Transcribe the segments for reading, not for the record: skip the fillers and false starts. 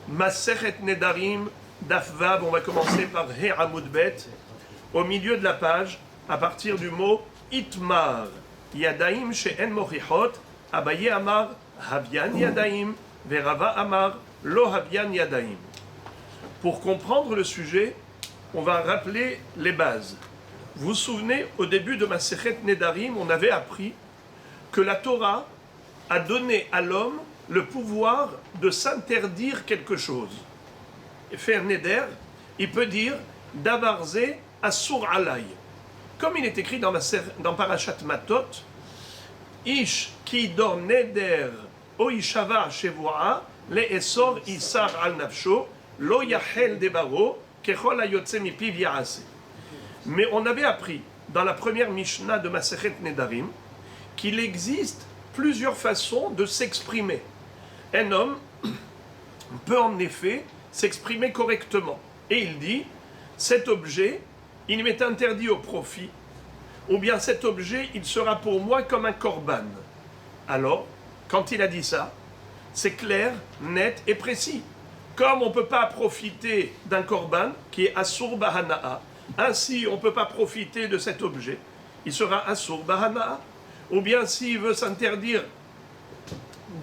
Masechet Nedarim, Daf Vav, on va commencer par He Amud Bet, au milieu de la page, à partir du mot Itmar. Yadaim she'en mochichot, Abaye Amar, Havian Yadaim, Verava Amar, Lo Havian Yadaim. Pour comprendre le sujet, on va rappeler les bases. Vous vous souvenez, au début de Masechet Nedarim, on avait appris que la Torah a donné à l'homme le pouvoir de s'interdire quelque chose. Et faire Neder, il peut dire Davarze Asur Alay. Comme il est écrit dans Parashat Matot, Ish ki dor Neder o ishava shevoa le esor isar al nafsho lo yachel debaro kechol hayotze mipiv yaase. Mais on avait appris dans la première Mishnah de Masechet Nedarim qu'il existe plusieurs façons de s'exprimer. Un homme peut en effet s'exprimer correctement. Et il dit, cet objet, il m'est interdit au profit, ou bien cet objet, il sera pour moi comme un korban. Alors, quand il a dit ça, c'est clair, net et précis. Comme on ne peut pas profiter d'un korban qui est asur bahana'a, ainsi on ne peut pas profiter de cet objet, il sera asur bahana'a. Ou bien s'il veut s'interdire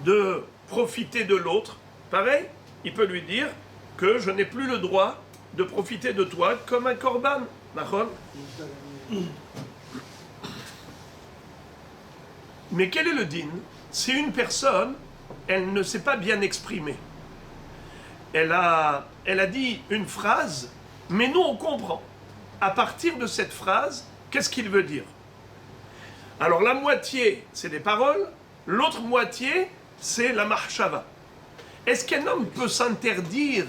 de profiter de l'autre, pareil, il peut lui dire que je n'ai plus le droit de profiter de toi comme un korban. D'accord ? Mais quel est le din si une personne, elle ne s'est pas bien exprimée? Elle a dit une phrase, mais nous on comprend. À partir de cette phrase, qu'est-ce qu'il veut dire? Alors la moitié, c'est des paroles, l'autre moitié, c'est la marshava. Est-ce qu'un homme peut s'interdire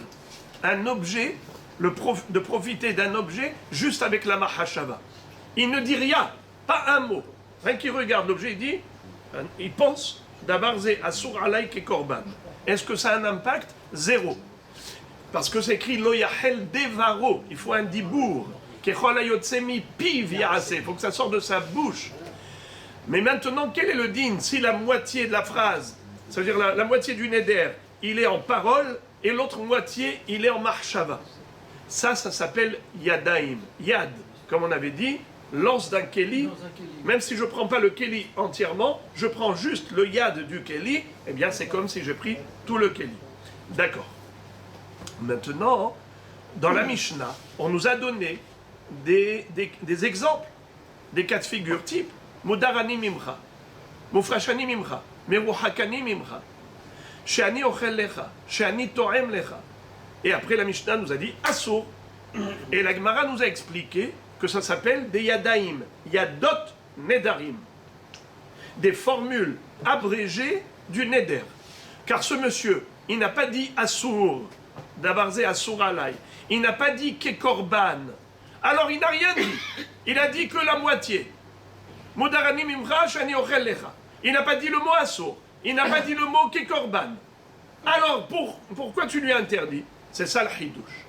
un objet, de profiter d'un objet, juste avec la mahashava? Il ne dit rien, pas un mot. Rien qu'il regarde l'objet, il pense d'abarze asur alaïk et korban. Est-ce que ça a un impact? Zéro. Parce que c'est écrit lo yachel devaro, il faut un dibour. Kechol hayotze mipiv yaase, il faut que ça sorte de sa bouche. Mais maintenant, quel est le din si la moitié de la phrase, c'est-à-dire la moitié du neder, il est en parole et l'autre moitié, il est en marshava? Ça s'appelle yadaim. Yad, comme on avait dit, lance d'un keli. Même si je ne prends pas le keli entièrement, je prends juste le yad du keli, eh bien c'est comme si j'ai pris tout le keli. D'accord. Maintenant, dans la Mishnah, on nous a donné des exemples, des cas de figure type. Mudarani mimcha, mufrashani mimcha, meruhakani mimcha, she'ani ochel lecha, she'ani to'em lecha. Et après la Mishnah nous a dit asur. Et la Gemara nous a expliqué que ça s'appelle des yadaim, yadot nedarim, des formules abrégées du neder. Car ce monsieur, il n'a pas dit asur, davarze asur alay, il n'a pas dit kekorban. Alors il n'a rien dit, il a dit que la moitié. Mudarani mimcha shani ochel lecha. Il n'a pas dit le mot assour. Il n'a pas dit le mot kekorban. Alors, pourquoi tu lui as interdit? C'est ça le hidouche.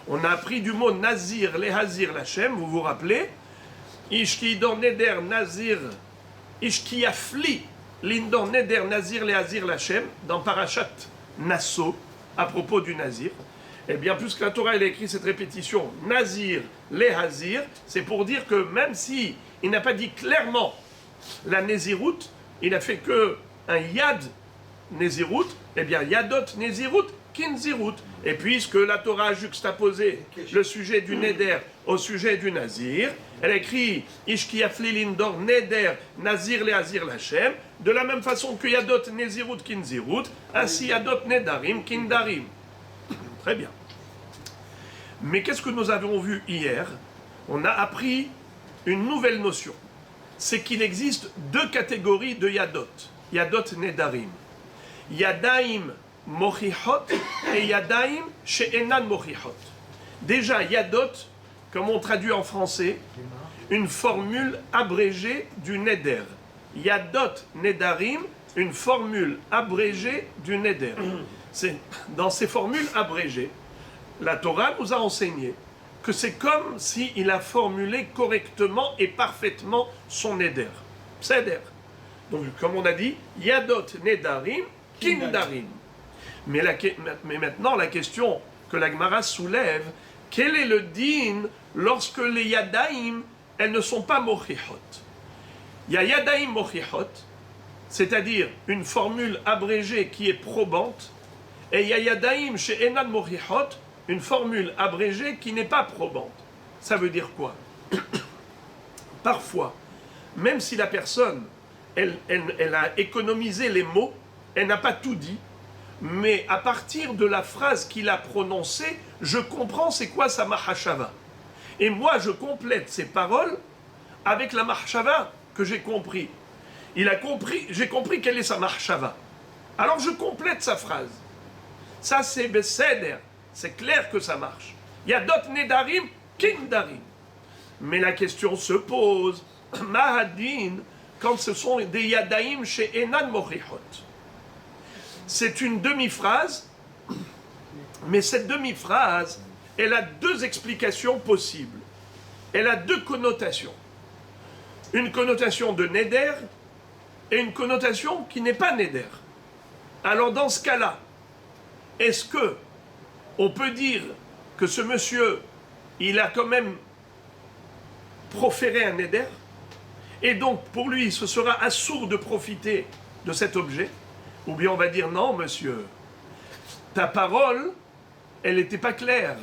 On a appris du mot nazir, lehazir lachem, vous vous rappelez? Ishki dor neder nazir, ishki afli lindor neder nazir lehazir lachem, dans Parashat Nasso, à propos du nazir. Eh bien, puisque la Torah elle a écrit cette répétition, nazir, lehazir, c'est pour dire que même si il n'a pas dit clairement la Nézirut, il n'a fait que un Yad Nézirut, eh bien Yadot Nézirut, Kinzirut. Et puisque la Torah a juxtaposé le sujet du Neder au sujet du Nazir, elle a écrit Ishki Aflilindor Neder Nazir Leazir Lachem, de la même façon que Yadot Nézirut, Kinzirut, ainsi Yadot Nedarim, Kindarim. Très bien. Mais qu'est-ce que nous avons vu hier? On a appris une nouvelle notion, c'est qu'il existe deux catégories de yadot. Yadot nedarim. Yadaim mochichot et yadaim she'enan mochichot. Déjà, yadot, comme on traduit en français, une formule abrégée du neder. Yadot nedarim, une formule abrégée du neder. C'est dans ces formules abrégées, la Torah nous a enseigné que c'est comme s'il a formulé correctement et parfaitement son neder. Pseder. Donc, comme on a dit, Yadot Nedarim, Kindarim. Mais maintenant, la question que la Gemara soulève, quel est le din lorsque les yadaïm, elles ne sont pas mochichot? Il y a yadaïm mochichot, c'est-à-dire une formule abrégée qui est probante, et il y a yadaïm chez Enan mochichot, une formule abrégée qui n'est pas probante. Ça veut dire quoi? Parfois, même si la personne, elle a économisé les mots, elle n'a pas tout dit, mais à partir de la phrase qu'il a prononcée, je comprends c'est quoi sa mahashava. Et moi, je complète ces paroles avec la mahashava que j'ai compris. J'ai compris quelle est sa mahashava. Alors je complète sa phrase. Ça c'est beseder, c'est clair que ça marche. Il y a d'autres nedarim, kindarim. Mais la question se pose, mahadin, quand ce sont des yadaim chez Enan Mochichot. C'est une demi-phrase, mais cette demi-phrase, elle a deux explications possibles. Elle a deux connotations. Une connotation de neder et une connotation qui n'est pas neder. Alors dans ce cas-là, est-ce que on peut dire que ce monsieur, il a quand même proféré un neder, et donc pour lui, ce sera assourd de profiter de cet objet? Ou bien on va dire non, monsieur, ta parole, elle n'était pas claire.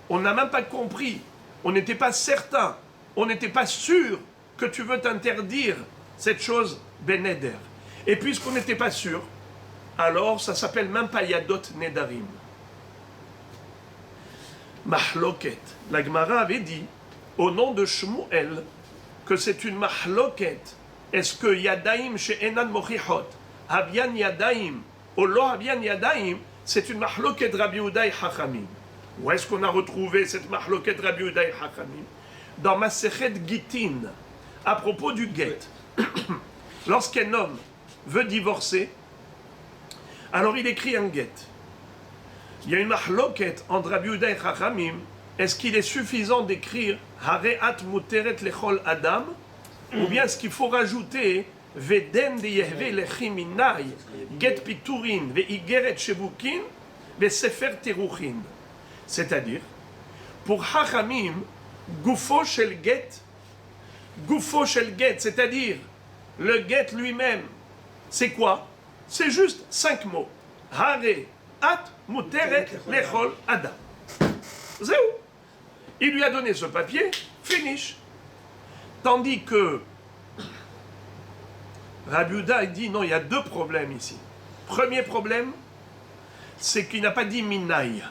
On n'a même pas compris. On n'était pas certain. On n'était pas sûr que tu veux t'interdire cette chose beneder. Et puisqu'on n'était pas sûr, alors ça s'appelle même pas yadot nedarim. Mahloket. La Gemara avait dit, au nom de Shmuel, que c'est une mahloket. Est-ce que yadaim chez Enan Mochichot, Habian Yadaim, ou lo Habian Yadaim, c'est une mahloket Rabbi Yehuda et Chachamim. Où est-ce qu'on a retrouvé cette mahloket Rabbi Yehuda et Chachamim? Dans Masechet Gitin, à propos du get. Lorsqu'un homme veut divorcer, alors il écrit un get. Il y a une mahloket entre Rabbi Yehuda et Chachamim. Est-ce qu'il est suffisant d'écrire Hareat Muteret Lechol Adam, ou bien est-ce qu'il faut rajouter Veden de Yehve Lechiminai, Get Piturin, Veigeret Shevukin, Vesefer Teruchin. C'est-à-dire, pour Chachamim, Gufo Shel Get, c'est-à-dire le get lui-même, c'est quoi? C'est juste 5 mots. Hareat Muteret Lechol Adam. C'est où? Il lui a donné ce papier, finish. Tandis que Rabbi Yehuda dit non, il y a deux problèmes ici. Premier problème, c'est qu'il n'a pas dit minai.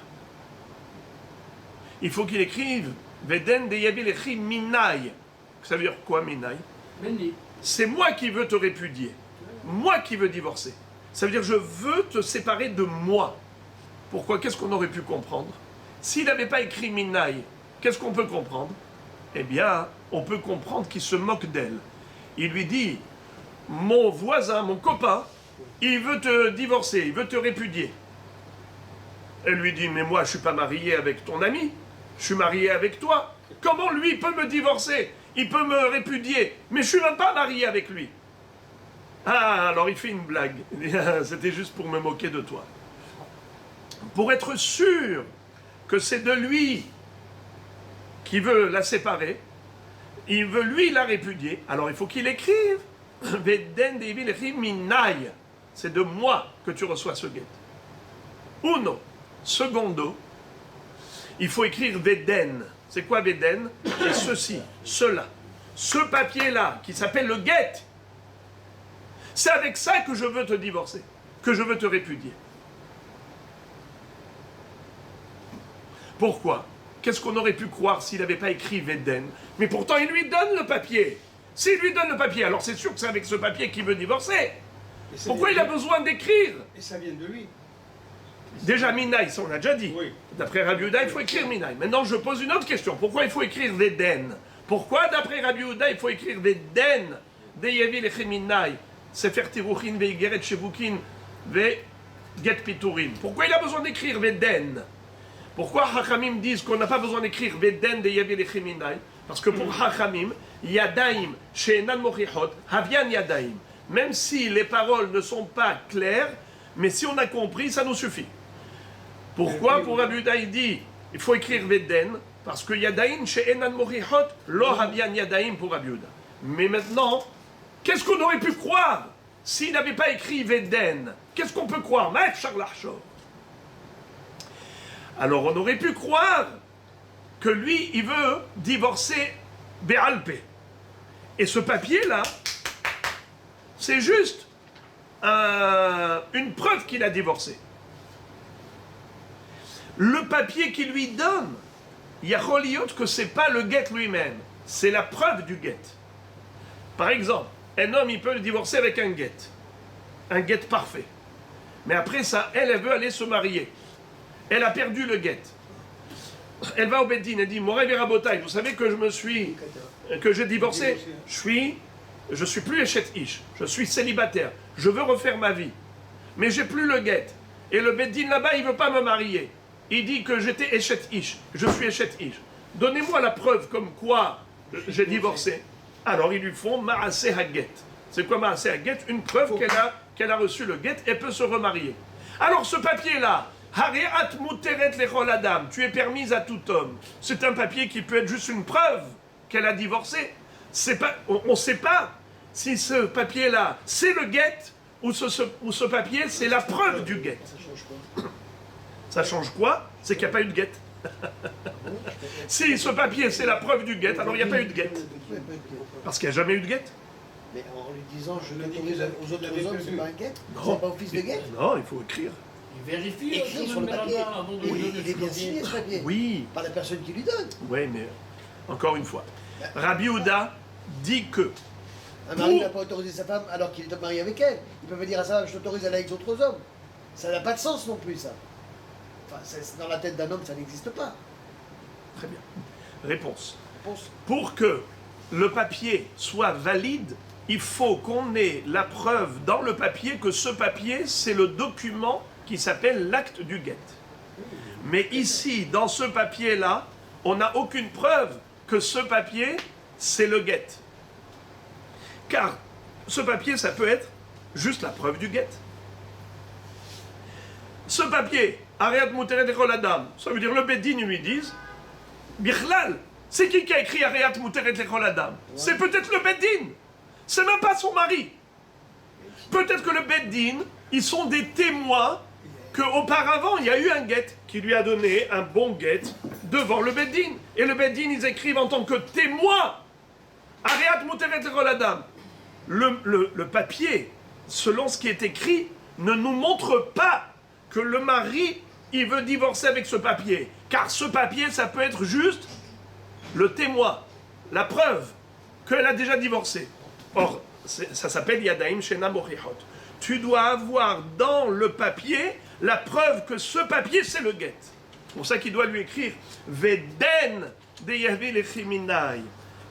Il faut qu'il écrive Veden de Yabilechi minai. Ça veut dire quoi minai? C'est moi qui veux te répudier. Moi qui veux divorcer. Ça veut dire je veux te séparer de moi. Pourquoi? Qu'est-ce qu'on aurait pu comprendre? S'il n'avait pas écrit minai, qu'est-ce qu'on peut comprendre? Eh bien, on peut comprendre qu'il se moque d'elle. Il lui dit, mon voisin, mon copain, il veut te divorcer, il veut te répudier. Elle lui dit, mais moi je ne suis pas marié avec ton ami, je suis marié avec toi. Comment lui peut me divorcer? Il peut me répudier, mais je ne suis même pas marié avec lui. Ah, alors il fait une blague. C'était juste pour me moquer de toi. Pour être sûr que c'est de lui qui veut la séparer, il veut lui la répudier, alors il faut qu'il écrive c'est de moi que tu reçois ce guet. Uno. Secondo, il faut écrire Veden. C'est quoi Veden? Et ceci, cela. Ce papier-là, qui s'appelle le guet, c'est avec ça que je veux te divorcer, que je veux te répudier. Pourquoi? Qu'est-ce qu'on aurait pu croire s'il n'avait pas écrit Veden? Mais pourtant, il lui donne le papier. S'il lui donne le papier, alors c'est sûr que c'est avec ce papier qu'il veut divorcer. Pourquoi il a besoin d'écrire? Et ça vient de lui. Déjà, Minaï, ça on a déjà dit. Oui. D'après Rabbi Yehuda, il faut écrire Minaï. Maintenant, je pose une autre question. Pourquoi il faut écrire Veden? Pourquoi, d'après Rabbi Yehuda, il faut écrire Veden? Deyevi lecheminaï, Sefer Tiruchin, Veigeret Shevukin, Ve Get Piturin. Pourquoi il a besoin d'écrire Veden? Pourquoi Hachamim disent qu'on n'a pas besoin d'écrire Veden Deyevi lecheminaï? Parce que pour Hachamim, Yadaim, She'enan Mochichot, Havian Yadaim. Même si les paroles ne sont pas claires, Mais si on a compris, ça nous suffit. Pourquoi? Pour Rabbi Yehuda, il dit, il faut écrire Veden, parce que Yadaim chez Enan Morichot, lo habian Yadaim pour Rabbi Yehuda. Mais maintenant, qu'est-ce qu'on aurait pu croire s'il n'avait pas écrit Veden? Qu'est-ce qu'on peut croire? Alors on aurait pu croire que lui, il veut divorcer Béalpé. Et ce papier-là, c'est juste une preuve qu'il a divorcé. Le papier qu'il lui donne, il y a reliot que ce n'est pas le guet lui-même, c'est la preuve du guet. Par exemple, un homme, il peut le divorcer avec un guet parfait. Mais après ça, elle veut aller se marier. Elle a perdu le guet. Elle va au Beddin, elle dit, Moray Verabotai, vous savez que que j'ai divorcé, je suis plus Eshet Ish, je suis célibataire, je veux refaire ma vie, mais j'ai plus le guet. Et le Beddin là-bas, il veut pas me marier. Il dit que j'étais Eshet Ish, je suis Eshet Ish. Donnez-moi la preuve comme quoi j'ai divorcé. Alors ils lui font Maaseh Haget. C'est quoi Maaseh Haget? Une preuve qu'elle a reçu le guet et peut se remarier. Alors ce papier-là, Hariat Muteret Lechol Adam, tu es permise à tout homme. C'est un papier qui peut être juste une preuve qu'elle a divorcé. On ne sait pas si ce papier-là, c'est le guet ou ce papier, c'est la preuve du guet. Ça change quoi? Ça change quoi? C'est qu'il n'y a pas eu de guet. Si ce papier, c'est la preuve du guet, alors il n'y a pas eu de guet. Parce qu'il n'y a jamais eu de guet. Mais en lui disant, je l'autorise aux autres hommes, c'est pas un guet? Non. C'est pas office de guet? Non, il faut écrire. Il vérifie Écrit sur le papier. Oui, il est bien signé ce papier. Oui. Par la personne qui lui donne. Oui, mais encore une fois, Rabbi Yehuda dit que Un mari n'a pas autorisé sa femme alors qu'il est marié avec elle. Il peut pas dire à sa femme, je t'autorise à aller avec d'autres hommes. Ça n'a pas de sens non plus, ça. Enfin, dans la tête d'un homme, ça n'existe pas. Très bien. Réponse. Réponse. Pour que le papier soit valide, il faut qu'on ait la preuve dans le papier que ce papier, c'est le document qui s'appelle l'acte du guet. Mais ici, dans ce papier-là, on n'a aucune preuve que ce papier, c'est le guet. Car ce papier, ça peut être juste la preuve du guet. Ce papier, Ariat Muteret Lechol Adam, ça veut dire le Beddin, ils lui disent, Bichlal, c'est qui a écrit Ariat Muteret Lechol Adam? C'est peut-être le Beddin, c'est même pas son mari. Peut-être que le Beddin, ils sont des témoins qu'auparavant, il y a eu un guet qui lui a donné un bon guet devant le Beddin. Et le Beddin, ils écrivent en tant que témoin Ariat Muteret Lechol Adam. Le papier, selon ce qui est écrit, ne nous montre pas que le mari, il veut divorcer avec ce papier. Car ce papier, ça peut être juste le témoin, la preuve qu'elle a déjà divorcé. Or, ça s'appelle Yadaim Shena Morichot. Tu dois avoir dans le papier la preuve que ce papier, c'est le guet. C'est pour ça qu'il doit lui écrire Veden de Yahvé Lechiminai.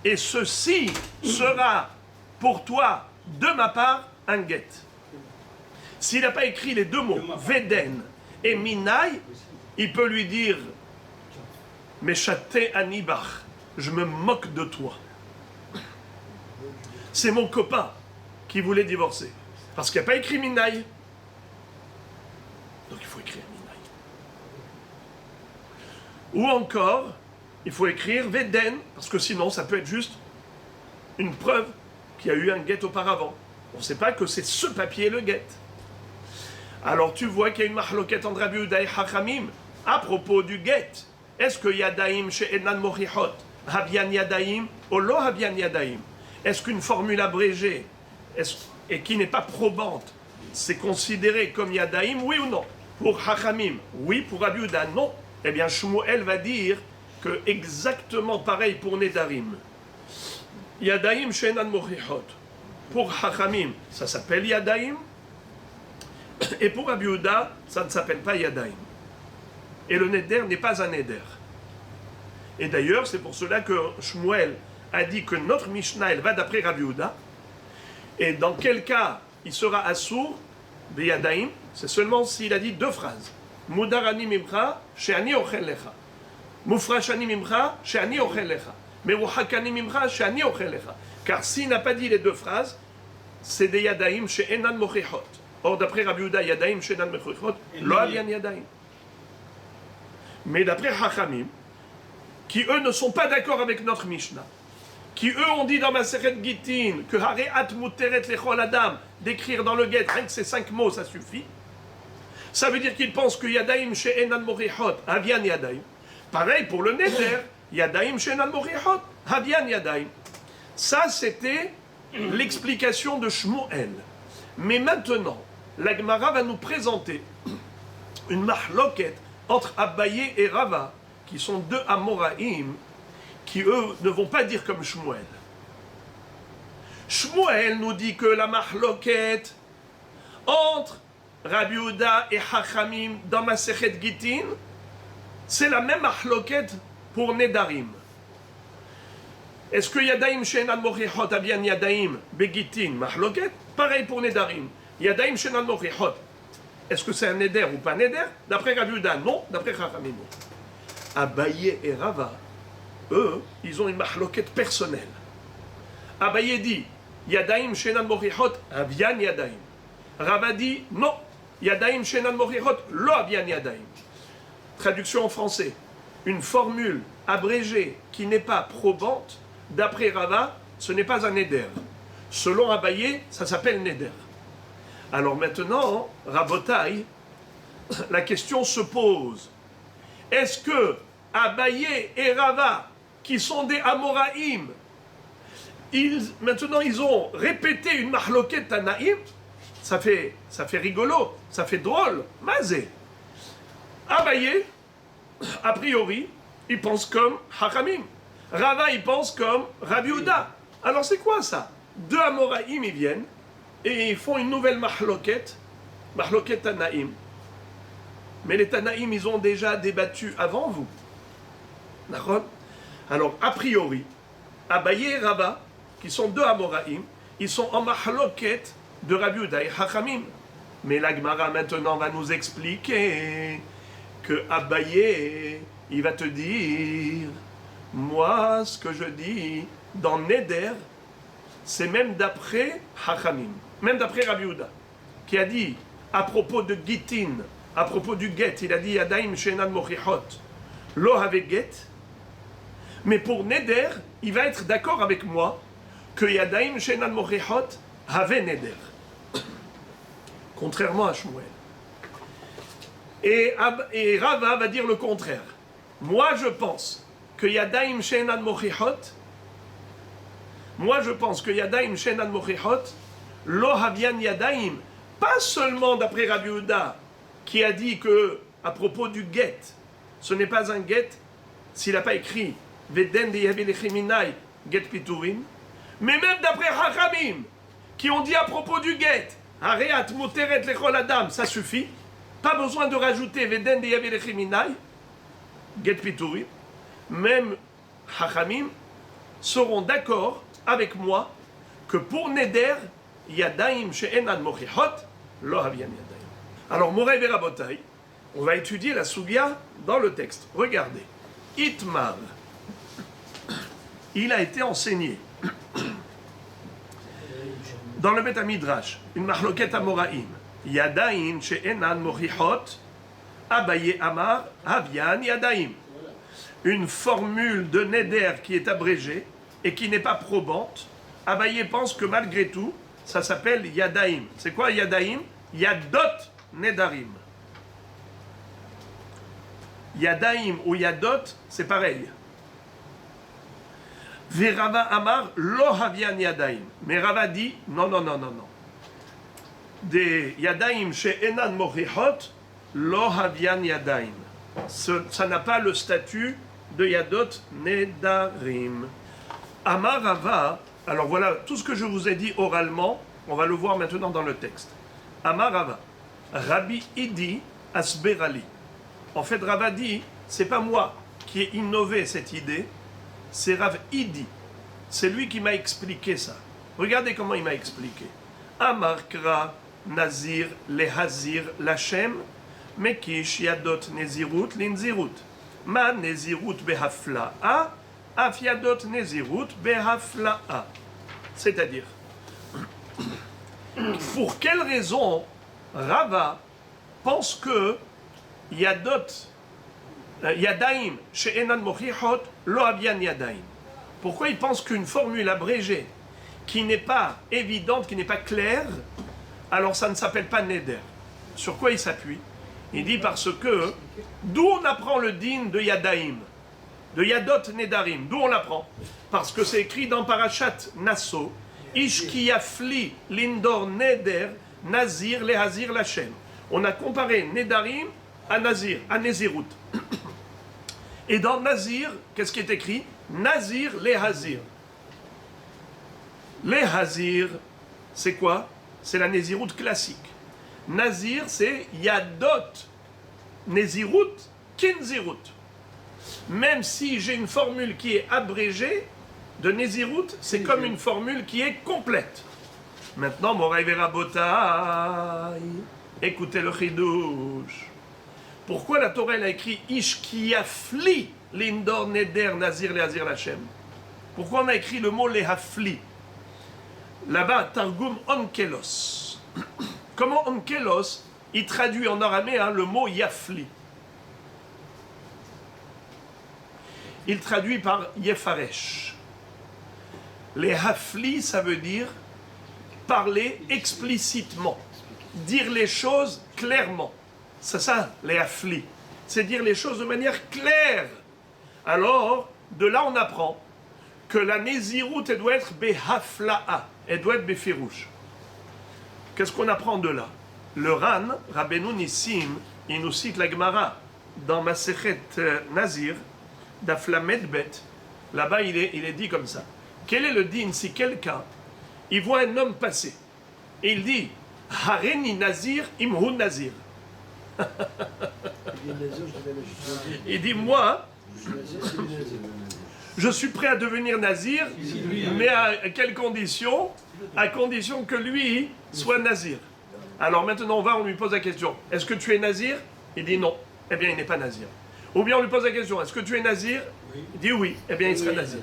Et ceci sera pour toi, de ma part, un guet. S'il n'a pas écrit les deux mots, Veden et Minai, il peut lui dire Meshate Anibach, je me moque de toi. C'est mon copain qui voulait divorcer. Parce qu'il n'a pas écrit Minai. Donc il faut écrire Minai. Ou encore, il faut écrire Veden, parce que sinon ça peut être juste une preuve qu'il y a eu un guet auparavant. On ne sait pas que c'est ce papier le guet. Alors tu vois qu'il y a une mahloket entre Rabbi Yehuda et Chachamim à propos du guet. Est-ce que Yadaim chez Enan Morichot, Habian Yadaim ou Lo Habian Yadaim? Est-ce qu'une formule abrégée et qui n'est pas probante, c'est considéré comme Yadaim, oui ou non? Pour Chachamim, oui. Pour Rabbi Yehuda, non. Eh bien Shmuel va dire que exactement pareil pour Nedarim. Yadaim chez Enan Morichot. Pour Chachamim, ça s'appelle Yadaim. Et pour Rabbi Yehuda, ça ne s'appelle pas Yadaim. Et le Neder n'est pas un Neder. Et d'ailleurs, c'est pour cela que Shmuel a dit que notre Mishnah, elle va d'après Rabbi Yehuda. Et dans quel cas il sera assourd, Yadaim, c'est seulement s'il a dit deux phrases. Mudarani mimcha, she'ani ochel lecha. Mufrashani mimcha, she'ani ochel lecha. Meruhakani mimcha, she'ani ochel lecha. Car s'il n'a pas dit les deux phrases, c'est des Yadaim she'enan mochichot. Or, d'après Rabbi Yehuda, Yadaim she'enan mechouchot, lo avian Yadaim. Mais d'après Chachamim, qui eux ne sont pas d'accord avec notre Mishnah, qui eux ont dit dans Masechet Gittin que Hareat muteret lechol adam, d'écrire dans le get, rien que ces 5 mots, ça suffit. Ça veut dire qu'ils pensent que Yadaim she'enan morichot, avian Yadaim. Pareil pour le Neder, Yadaim she'enan morichot, avian Yadaim. Ça, c'était l'explication de Shmuel. Mais maintenant, la Gemara va nous présenter une mahloket entre Abaye et Rava, qui sont 2 Amoraïm, qui eux ne vont pas dire comme Shmuel. Shmuel nous dit que la mahloket entre Rabbi Yehuda et Chachamim dans Masechet Gittin, c'est la même mahloket pour Nedarim. Est-ce que Yadaim she'enan morichot avian Yadaim begittin mahloket? Pareil pour Nedarim. Yadaim she'enan morichot. Est-ce que c'est un Neder ou pas Neder? D'après Rabbi Yehuda, non. D'après Chachamim, non. Abaye et Rava, eux, ils ont une mahloket personnelle. Abaye dit Yadaim she'enan morichot avian Yadaim. Rava dit non. Yadaim she'enan morichot lo avian Yadaim. Traduction en français. Une formule abrégée qui n'est pas probante, d'après Rava, ce n'est pas un Neder. Selon Abaye, ça s'appelle Neder. Alors maintenant, Rabotai, la question se pose. Est-ce que Abaye et Rava, qui sont des Amoraïm, maintenant ils ont répété une mahloket Tanaïm? Ça fait rigolo, ça fait drôle, mazé. Abaye, a priori, il pense comme Chachamim. Rava, il pense comme Rabbi Yehuda. Alors c'est quoi ça? 2 Amoraïm, ils viennent et ils font une nouvelle mahloket Tanaïm. Mais les Tanaïm, ils ont déjà débattu avant vous. D'accord? Alors, a priori, Abaye et Rava, qui sont 2 Amoraïm, ils sont en mahloket de Rabbi Yehuda et Chachamim. Mais la Gemara maintenant va nous expliquer que Abaye, il va te dire, moi, ce que je dis dans Neder, c'est même d'après Chachamim, même d'après Rabbi Yehuda, qui a dit, à propos de Gittin, à propos du get, il a dit, Yadaim she'enan morichot, lo have get, mais pour Neder, il va être d'accord avec moi que Yadaim she'enan morichot have Neder. Contrairement à Shmuel. Et Rava va dire le contraire. Moi, je pense que Yadaim she'enan morichot, lo havian Yadaim, pas seulement d'après Rabbi Yehuda, qui a dit que, à propos du get, ce n'est pas un get s'il n'a pas écrit Veden de Yavilechiminai get piturin, mais même d'après Chachamim, qui ont dit à propos du get, Hareat muteret lechol adam, ça suffit, pas besoin de rajouter Veden de Yavilechiminai get piturin. Même Chachamim seront d'accord avec moi que pour Neder, Yadaim she'enan morichot, lo havian Yadaim. Alors, Morei Verabotai, on va étudier la Sugya dans le texte. Regardez. Itmar, il a été enseigné dans le Bet HaMidrash, une mahloket Amoraïm. Yadaim she'enan morichot, Abaye Amar, Havian Yadaim. Une formule de Neder qui est abrégée et qui n'est pas probante. Abaye pense que malgré tout, ça s'appelle Yadaim. C'est quoi Yadaim? Yadot Nedarim. Yadaim ou Yadot, c'est pareil. Virava Amar, lo havian Yadaim. Mais Rava dit, non. Des Yadaim she'enan morichot, lo havian Yadaim. Ça n'a pas le statut de Yadot Nedarim. Amar Rava, alors voilà, tout ce que je vous ai dit oralement, on va le voir maintenant dans le texte. Amar Rava, Rabbi Idi Asberali. En fait, Rava dit, c'est pas moi qui ai innové cette idée, c'est Rav Idi. C'est lui qui m'a expliqué ça. Regardez comment il m'a expliqué. Amar Kra Nazir Lehazir Lachem Mekish Yadot Nezirut Linzirut. Ma Nezirut Behafla'a Af Yadot Nezirut Behafla'a. C'est-à-dire, pour quelle raison Rava pense que Yadaim chez Enan Mochichot, Lo Abian Yadaim. Pourquoi il pense qu'une formule abrégée qui n'est pas évidente, qui n'est pas claire, alors ça ne s'appelle pas Neder. Sur quoi il s'appuie? Il dit parce que, d'où on apprend le din de Yadaim, de Yadot Nedarim, d'où on l'apprend? Parce que c'est écrit dans Parashat Nasso, Ish ki yafli lindor neder, nazir lehazir lachem. On a comparé Nedarim à Nazir, à Nézirut. Et dans Nazir, qu'est-ce qui est écrit? Nazir lehazir. Lehazir, c'est quoi? C'est la Nézirut classique. Nazir, c'est Yadot Nézirut Kinzirut. Même si j'ai une formule qui est abrégée de Nézirut, c'est comme une formule qui est complète. Maintenant, Moraï Verabotai, écoutez le chidouche. Pourquoi la Torah elle a écrit Ish ki yafli lindor neder nazir lehazir lachem? Pourquoi on a écrit le mot lehafli? Là-bas, Targum onkelos. Comment onkelos, il traduit en araméen le mot yafli? Il traduit par yefaresh. Les hafli, ça veut dire parler explicitement, dire les choses clairement. C'est ça, les hafli. C'est dire les choses de manière claire. Alors, de là, on apprend que la Nézirut, elle doit être behafla'a, elle doit être befirouche. Qu'est-ce qu'on apprend de là? Le Ran, Rabbeinu Nissim, il nous cite la Gemara dans Masechet Nazir, d'Aflamedbet. Là-bas, il est dit comme ça. Quel est le din si quelqu'un, il voit un homme passer et il dit Hareni Nazir imhu Nazir. Il dit moi, je suis prêt à devenir Nazir, mais à quelles conditions? À condition que lui soit Nazir. Alors maintenant on lui pose la question, est-ce que tu es Nazir? Il dit non, eh bien il n'est pas Nazir. Ou bien on lui pose la question, est-ce que tu es Nazir? Il dit oui, eh bien il sera Nazir.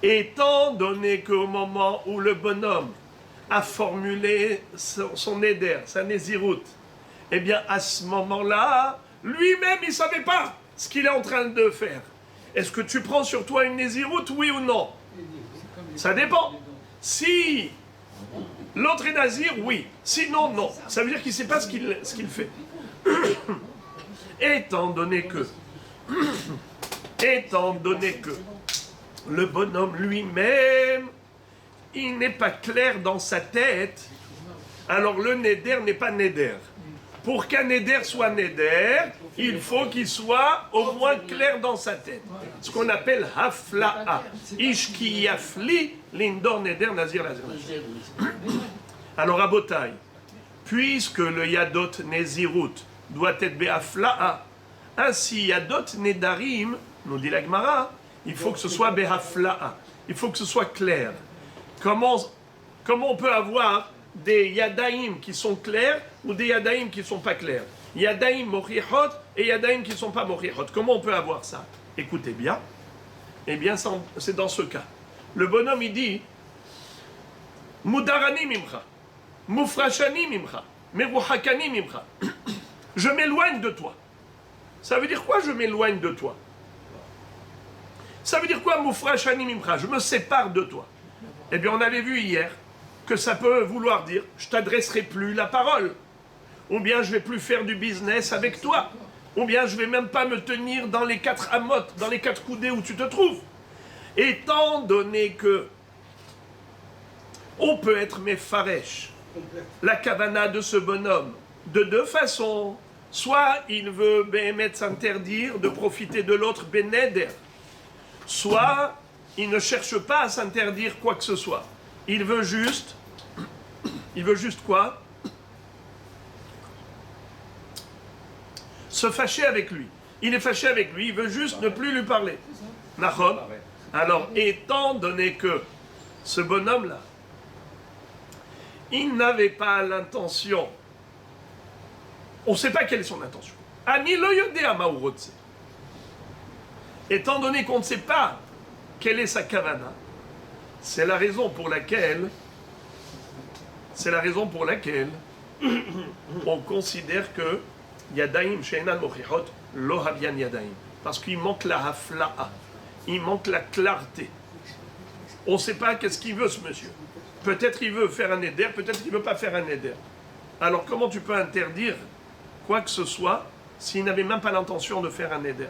Étant donné qu'au moment où le bonhomme a formulé son éder, sa Nézirut, eh bien à ce moment-là, lui-même il ne savait pas ce qu'il est en train de faire. Est-ce que tu prends sur toi une Nézirut, oui ou non? Ça dépend. Si l'autre est Nazir, oui. Sinon, non. Ça veut dire qu'il ne sait pas ce qu'il fait. Étant donné que le bonhomme lui-même, il n'est pas clair dans sa tête, alors le Neder n'est pas Neder. Pour qu'un Neder soit Neder, il faut qu'il soit au moins clair dans sa tête. Ce qu'on appelle Hafla'a. Ish ki yafli lindor Neder nazir nazir. Alors à Botaï, puisque le Yadot Nézirut doit être Behafla'a, ainsi Yadot Nedarim, nous dit la Gemara, il faut que ce soit Behafla'a. Il faut que ce soit clair. Comment on peut avoir des Yadaim qui sont clairs ou des Yadaim qui ne sont pas clairs? Yadaim Mochichot et Yadaim qui ne sont pas Mochichot. Comment on peut avoir ça? Écoutez bien. Eh bien, c'est dans ce cas. Le bonhomme, il dit Mudarani mimcha, Mufrashani mimcha, Meruhakani mimcha. Je m'éloigne de toi. Ça veut dire quoi, je m'éloigne de toi? Ça veut dire quoi, Mufrashani mimcha? Je me sépare de toi. Eh bien, on avait vu hier que ça peut vouloir dire je t'adresserai plus la parole, ou bien je vais plus faire du business avec toi, ou bien je vais même pas me tenir dans les 4 amotes, dans les 4 coudées où tu te trouves. Étant donné que on peut être mefaresh, la kavana de ce bonhomme, de 2 façons. Soit il veut béhémet s'interdire de profiter de l'autre bénéder, soit il ne cherche pas à s'interdire quoi que ce soit. Il veut juste quoi? Se fâcher avec lui. Il est fâché avec lui, il veut juste ne plus lui parler. Nahon. Alors, étant donné que ce bonhomme-là, il n'avait pas l'intention, on ne sait pas quelle est son intention. Ani lo yodea ma hu rotse. Étant donné qu'on ne sait pas quelle est sa kavana, c'est la raison pour laquelle on considère que Yadaim she'enan mochichot lo havian Yadaim. Parce qu'il manque la hafla'a, il manque la clarté. On ne sait pas qu'est-ce qu'il veut ce monsieur. Peut-être il veut faire un éder, peut-être qu'il ne veut pas faire un éder. Alors comment tu peux interdire quoi que ce soit s'il n'avait même pas l'intention de faire un éder?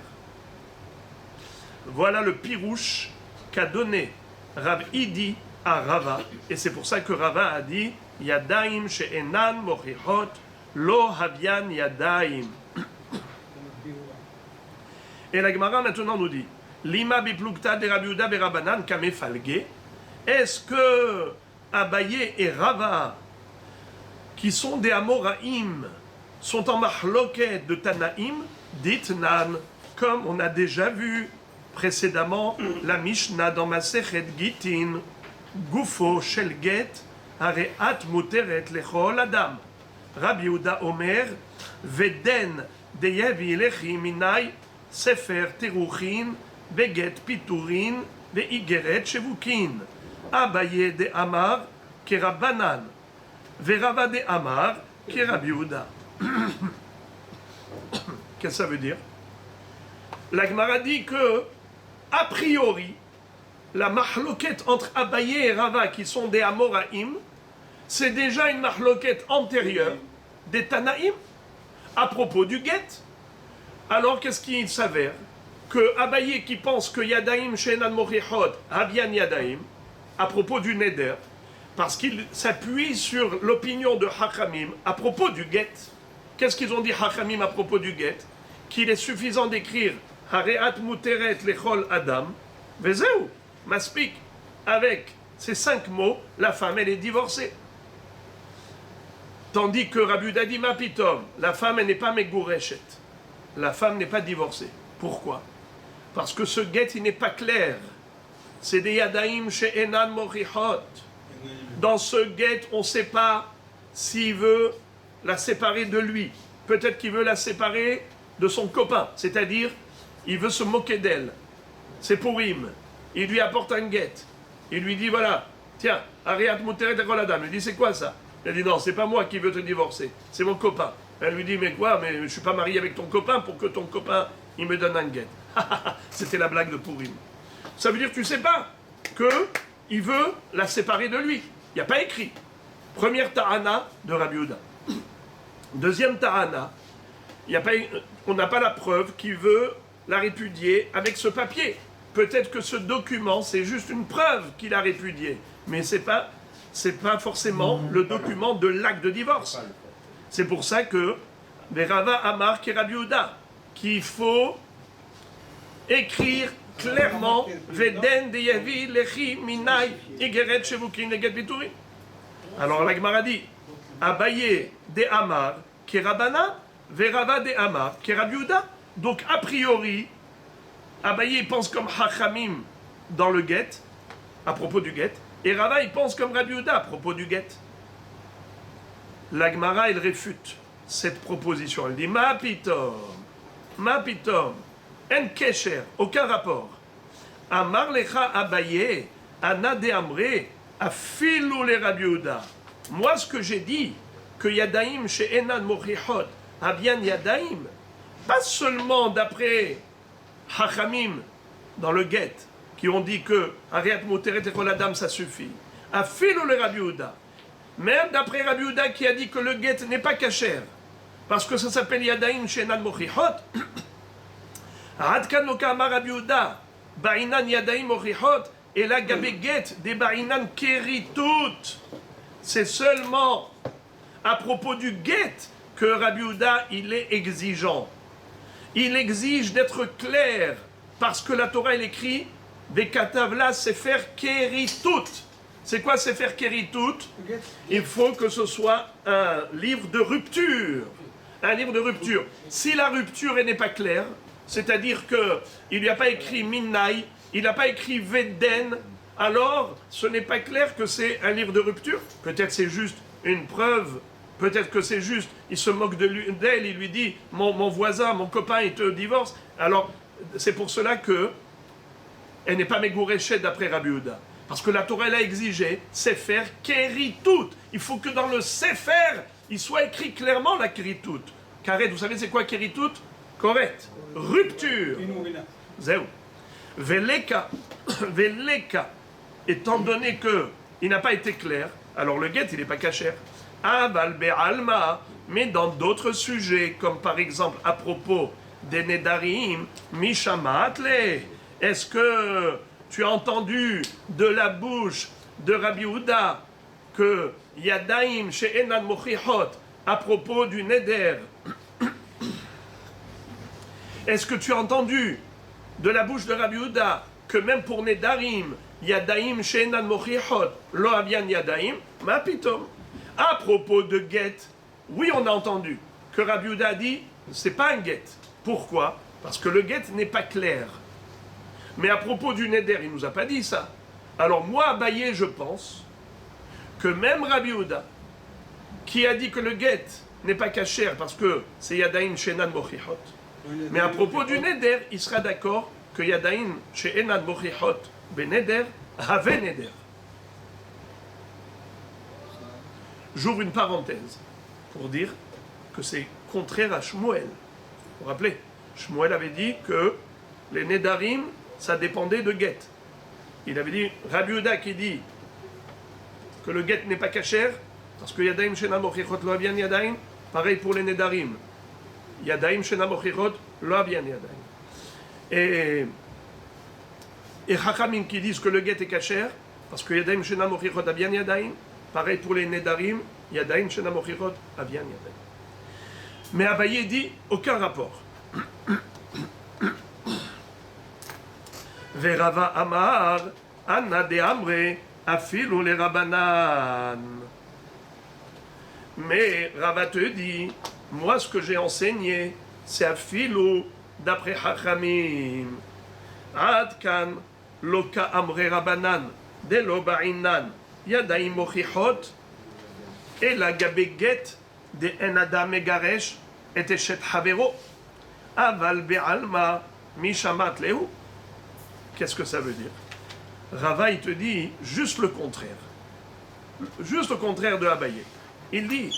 Voilà le pirouche qu'a donné Rav Idi à Rava. Et c'est pour ça que Rava a dit Yadaim she'enan mochichot lo havian Yadaim. Et la Gemara maintenant nous dit Lima biplukta de Rabbi Yehuda berabanan kame falge. Est-ce que Abaye et Rava, qui sont des Amoraïm, sont en mahloket de Tanaïm? Dit Nan, comme on a déjà vu précédemment la Mishnah dans Masechet Gitin, Gufo shel get areat muteret lechol adam. Rabbi Yehuda Omer, Veden deyevi lechi minai sefer teruchin beget piturin veigeret shevukin. Abaye de Amar kerabanan, Verava de Amar kerabi Yehuda. Qu'est-ce que ça veut dire? La Gemara dit que, a priori, la mahloket entre Abaye et Rava, qui sont des Amoraïm, c'est déjà une mahloket antérieure des Tanaïm à propos du guet. Alors qu'est-ce qu'il s'avère? Que Abaye qui pense que Yadaim she'enan mochichot havian Yadaim, à propos du neder, parce qu'il s'appuie sur l'opinion de Hachamim à propos du guet. Qu'est-ce qu'ils ont dit Hachamim à propos du guet? Qu'il est suffisant d'écrire Hareat muteret lechol adam, vezeu, maspik. Avec ces 5 mots, la femme elle est divorcée. Tandis que Rabbi Yehuda dit ma pitom, la femme elle n'est pas megoureshet. La femme n'est pas divorcée. Pourquoi? Parce que ce guet il n'est pas clair. C'est des Yadaim she'enan mochichot. Dans ce guet, on ne sait pas s'il veut la séparer de lui. Peut-être qu'il veut la séparer de son copain. C'est-à-dire, il veut se moquer d'elle. C'est Pourim. Il lui apporte un guet. Il lui dit, voilà, tiens, Ariat Muteret Echol Adam. Il lui dit, c'est quoi ça? Elle dit, non, c'est pas moi qui veux te divorcer. C'est mon copain. Elle lui dit, mais quoi? Mais je ne suis pas marié avec ton copain pour que ton copain, il me donne un guet. C'était la blague de Pourim. Ça veut dire que tu ne sais pas qu'il veut la séparer de lui. Il n'y a pas écrit. Première ta'ana de Rabbi Yehuda. Deuxième ta'ana, on n'a pas la preuve qu'il veut la répudier avec ce papier. Peut-être que ce document, c'est juste une preuve qu'il a répudié. Mais ce n'est pas forcément le document de l'acte de divorce. C'est pour ça que Rava Amar et Rabbi Yehuda, qu'il faut écrire clairement Veden de Yavi lechi minai igeret shevukin neget biturin. Alors la Gemara dit Abaye de Amar kerabana verava de Amar kerabi Yehuda. Donc a priori Abaye pense comme Hachamim dans le guet à propos du guet et Rava il pense comme Rabbi Yehuda à propos du guet. La Gemara elle réfute cette proposition. Elle dit ma pitom en kesher, aucun rapport. Amar lecha Abaye, ana de amre, afilu le Rabbi Yehuda. Moi, ce que j'ai dit, que Yadaim she'enan mochichot, havian Yadaim, pas seulement d'après Hachamim dans le guet, qui ont dit que Ariat muteret echol adam ça suffit. Afilu le Rabbi Yehuda. Même d'après Rabbi Yehuda qui a dit que le guet n'est pas kasher, parce que ça s'appelle Yadaim she'enan mochichot. Adkan Okama Rabbi Yehuda, Ba'inan Yadaim Mochichot, et la Gabeget des Ba'inan Keritut. C'est seulement à propos du guet que Rabbi Yehuda il est exigeant. Il exige d'être clair, parce que la Torah elle écrit Bekatavla Sefer Keritut. C'est quoi Sefer Keritut? Il faut que ce soit un livre de rupture. Un livre de rupture. Si la rupture elle n'est pas claire, c'est-à-dire qu'il n'y a pas écrit Minnaï, il n'a pas écrit Veden, alors ce n'est pas clair que c'est un livre de rupture. Peut-être c'est juste une preuve, peut-être que c'est juste, il se moque d'elle, il lui dit, mon voisin, mon copain, il te divorce. Alors, c'est pour cela que elle n'est pas Megourechet d'après Rabbi Yehuda. Parce que la Torah elle a exigé Sefer Keritut. Il faut que dans le Sefer, il soit écrit clairement la kiritout. Karet, vous savez c'est quoi kiritout? Correct. Rupture. Zéro. Veleka. Veleka. Étant donné que il n'a pas été clair, alors le guet, il n'est pas cachère. Aval be'alma. Mais dans d'autres sujets, comme par exemple à propos des Nedarim, Mishamatle, est-ce que tu as entendu de la bouche de Rabbi Yehuda que Yadaim chez Enan Mochichot à propos du Neder? Est-ce que tu as entendu de la bouche de Rabbi Yehuda que même pour Nedarim, Yadaim chez Enan Mochichot, Lo Avian Yadaim, ma pitom? À propos de Get, oui, on a entendu que Rabbi Yehuda a dit c'est pas un Get. Pourquoi? Parce que le Get n'est pas clair. Mais à propos du Neder, il ne nous a pas dit ça. Alors moi, Abaye, je pense que même Rabbi Yehuda, qui a dit que le Get n'est pas cachère parce que c'est Yadaim chez Enan Mochichot, mais à propos du Neder, il sera d'accord que Yadaim chez Enan Mochichot, ben Neder, Have Neder. J'ouvre une parenthèse pour dire que c'est contraire à Shmuel. Vous vous rappelez, Shmuel avait dit que les Nedarim, ça dépendait de Get. Il avait dit, Rabbi Yehuda qui dit que le Get n'est pas cachère, parce que Yadaim Shena Mochichot Lo Avian Yadaim, pareil pour les Nedarim. Yadaim Shena Mochichot Lo Avian Yadaim. Et Chachamim qui disent que le Get est cachère, parce que Yadaim Shena Mochichot Avian Yadaim, pareil pour les Nedarim, Yadaim Shena Mochichot Avian Yadaim. Mais Abaye dit, aucun rapport. Verava Amar, Anna de Amre, Afilu le Rabanan. Mais Rava te dit, moi ce que j'ai enseigné, c'est Afilu d'après Chachamim. Adkan, Loka Amre Rabanan, de Loba'inan, Yadaim Mochichot, et la Gabeget de Enada Megaresh, et Eshet Havero, Aval Be'alma, Mishamat Lehu. Qu'est-ce que ça veut dire? Rava, il te dit juste le contraire. Juste le contraire de Abaye. Il dit,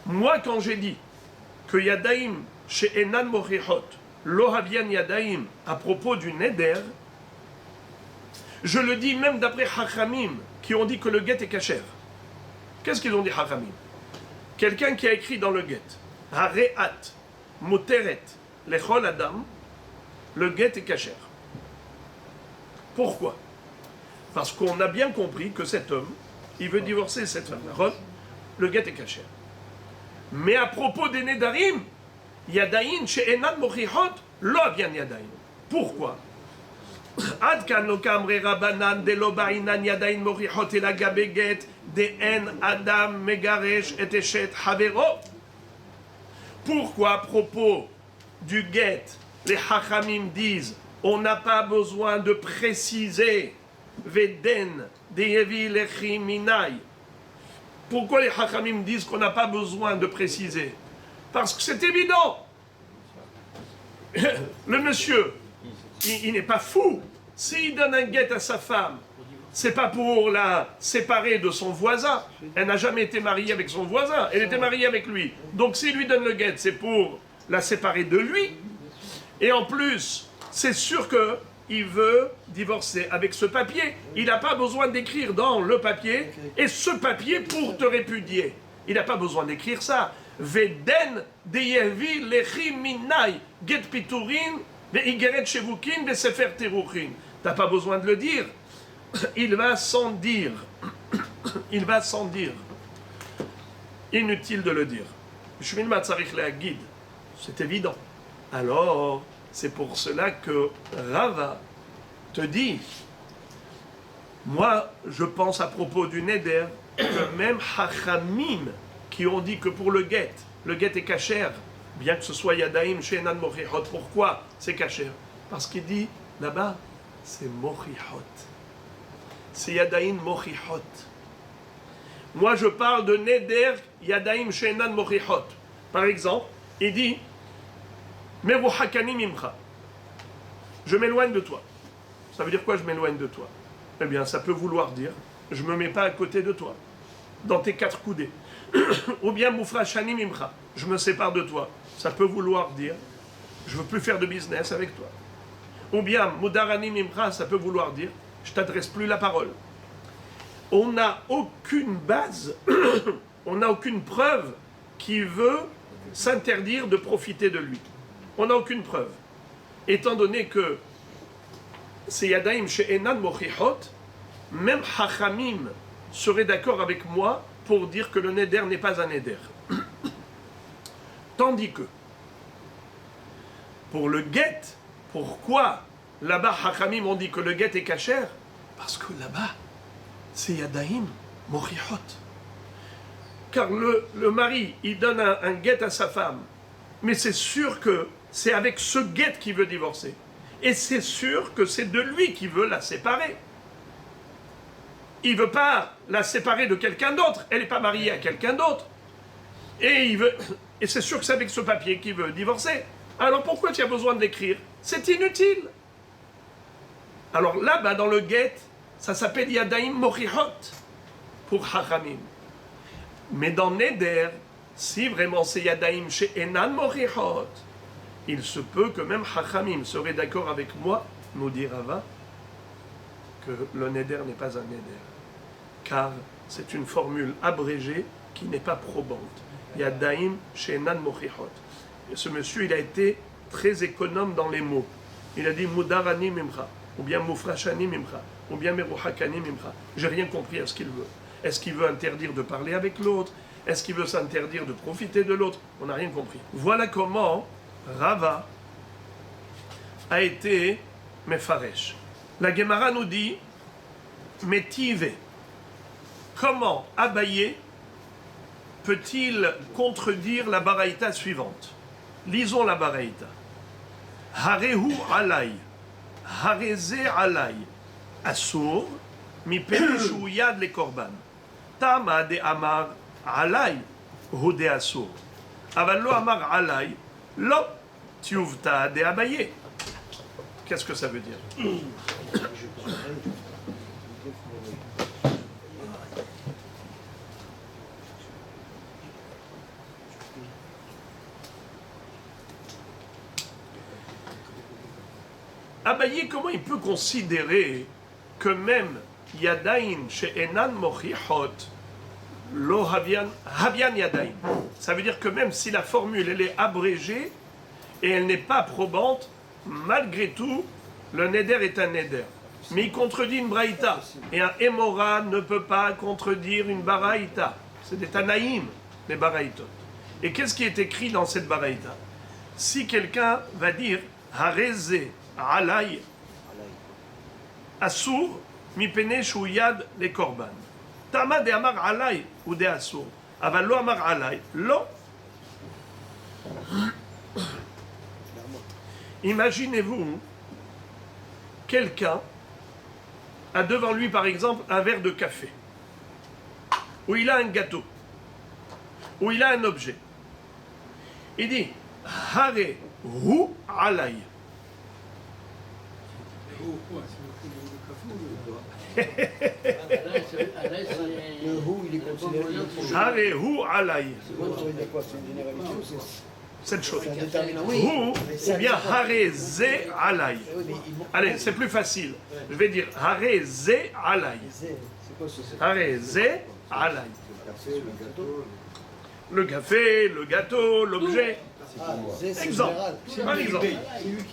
moi quand j'ai dit que Yadaim chez Enan Mochichot, Lo Havian Yadaim, à propos du Neder, je le dis même d'après Chachamim, qui ont dit que le Get est cachère. Qu'est-ce qu'ils ont dit Chachamim? Quelqu'un qui a écrit dans le Get, Hareat, Muteret, Lechol Adam, le Get est cachère. Pourquoi? Parce qu'on a bien compris que cet homme, il veut divorcer cette femme. Le Get est cachère. Mais à propos des Nedarim, Yadain chez Enan Mochichot, Lo Avian Yadain. Pourquoi? Ad kan lo kamre rabanan de lo ba'inan Yadain Mochichot et la gabeget de en Adam Megaresh et Eshet Havero. Pourquoi à propos du Get, les Chachamim disent on n'a pas besoin de préciser Veden de Yevi Lechi Minai. Pourquoi les Chachamim disent qu'on n'a pas besoin de préciser? Parce que c'est évident. Le monsieur, il n'est pas fou. S'il donne un guet à sa femme, c'est pas pour la séparer de son voisin. Elle n'a jamais été mariée avec son voisin. Elle était mariée avec lui. Donc s'il lui donne le guet, c'est pour la séparer de lui. Et en plus, c'est sûr qu'il veut divorcer avec ce papier. Il n'a pas besoin d'écrire dans le papier et ce papier pour te répudier. Il n'a pas besoin d'écrire ça. Veden de Yevi lechi minai get piturin ve igeret shevukin ve sefer teruchin. T'as pas besoin de le dire. Il va sans dire. Il va sans dire. Inutile de le dire. Shmin matzarich leagid. C'est évident. Alors, c'est pour cela que Rava te dit, moi, je pense à propos du Neder, que même Chachamim, qui ont dit que pour le guet est cachère, bien que ce soit Yadaim, Shenan, Mochichot. Pourquoi c'est cachère? Parce qu'il dit, là-bas, c'est Mochichot. C'est Yadaim, Mochichot. Moi, je parle de Neder, Yadaim, Shenan, Mochichot. Par exemple, il dit, Meruhakani mimcha. Je m'éloigne de toi. Ça veut dire quoi, je m'éloigne de toi? Eh bien, ça peut vouloir dire, je ne me mets pas à côté de toi, dans tes quatre coudées. Ou bien Moufrashani Mimcha, je me sépare de toi. Ça peut vouloir dire, je veux plus faire de business avec toi. Ou bien Mudarani Mimcha, ça peut vouloir dire, je t'adresse plus la parole. On n'a aucune base, on n'a aucune preuve qui veut s'interdire de profiter de lui. On n'a aucune preuve. Étant donné que c'est Yadaim chez Enan Mochichot, même Hachamim serait d'accord avec moi pour dire que le Neder n'est pas un Neder. Tandis que, pour le Get, pourquoi là-bas Hachamim ont dit que le Get est cachère? Parce que là-bas, c'est Yadaim Mochichot. Car le mari, il donne un Get à sa femme, mais c'est sûr que c'est avec ce Get qu'il veut divorcer. Et c'est sûr que c'est de lui qui veut la séparer. Il ne veut pas la séparer de quelqu'un d'autre. Elle n'est pas mariée à quelqu'un d'autre. Et c'est sûr que c'est avec ce papier qu'il veut divorcer. Alors pourquoi tu as besoin de l'écrire? C'est inutile. Alors là-bas, dans le Get, ça s'appelle Yadaim Mochichot pour Hachamim. Mais dans Neder, si vraiment c'est Yadaim chez Enan Mochichot, il se peut que même Hachamim serait d'accord avec moi, nous dit Rava, que le Neder n'est pas un Neder. Car c'est une formule abrégée qui n'est pas probante. Yadaim chez Enan Mochichot. Et ce monsieur, il a été très économe dans les mots. Il a dit Mudarani Mimcha, ou bien Mufrashani Mimcha, ou bien Meruhakani Mimcha. J'ai rien compris à ce qu'il veut. Est-ce qu'il veut interdire de parler avec l'autre? Est-ce qu'il veut s'interdire de profiter de l'autre? On n'a rien compris. Voilà comment Rava a été Mefaresh. La Gemara nous dit Metive. Comment Abaye peut-il contredire la baraïta suivante? Lisons la baraïta. Harehu alay, hareze alay, asur, mi penishu yad le korban. Tama de amar alay, hude asur. Aval lo amar alay, lo tiuvta de Abaye. Qu'est-ce que ça veut dire? Abaye, comment il peut considérer que même Yadain chez Enan Mochichot, lo Havian Yadain, ça veut dire que même si la formule elle est abrégée et elle n'est pas probante, malgré tout, le Neder est un Neder. Mais il contredit une Braïta. Et un Emora ne peut pas contredire une Baraïta. C'est des Tanaïm, les Baraïtot. Et qu'est-ce qui est écrit dans cette Baraïta? Si quelqu'un va dire Hareze alay asur mi pene shuyad le korban. Tama de amar alay ou de asur. Aval lo amar alay. Lo. Imaginez-vous, quelqu'un a devant lui par exemple un verre de café, ou il a un gâteau, ou il a un objet. Il dit Hare hu alay. Le hou, il est considéré. Hare hu alay. Ça veut dire quoi? C'est une généralité ou c'est. Cette chose. C'est un déterminant. Oui. Hu, ou bien hareze alay. Allez, c'est plus facile. Je vais dire hareze alay. C'est quoi ce? Hareze alay. Le café, le gâteau, l'objet. Ah, c'est Exemple. général.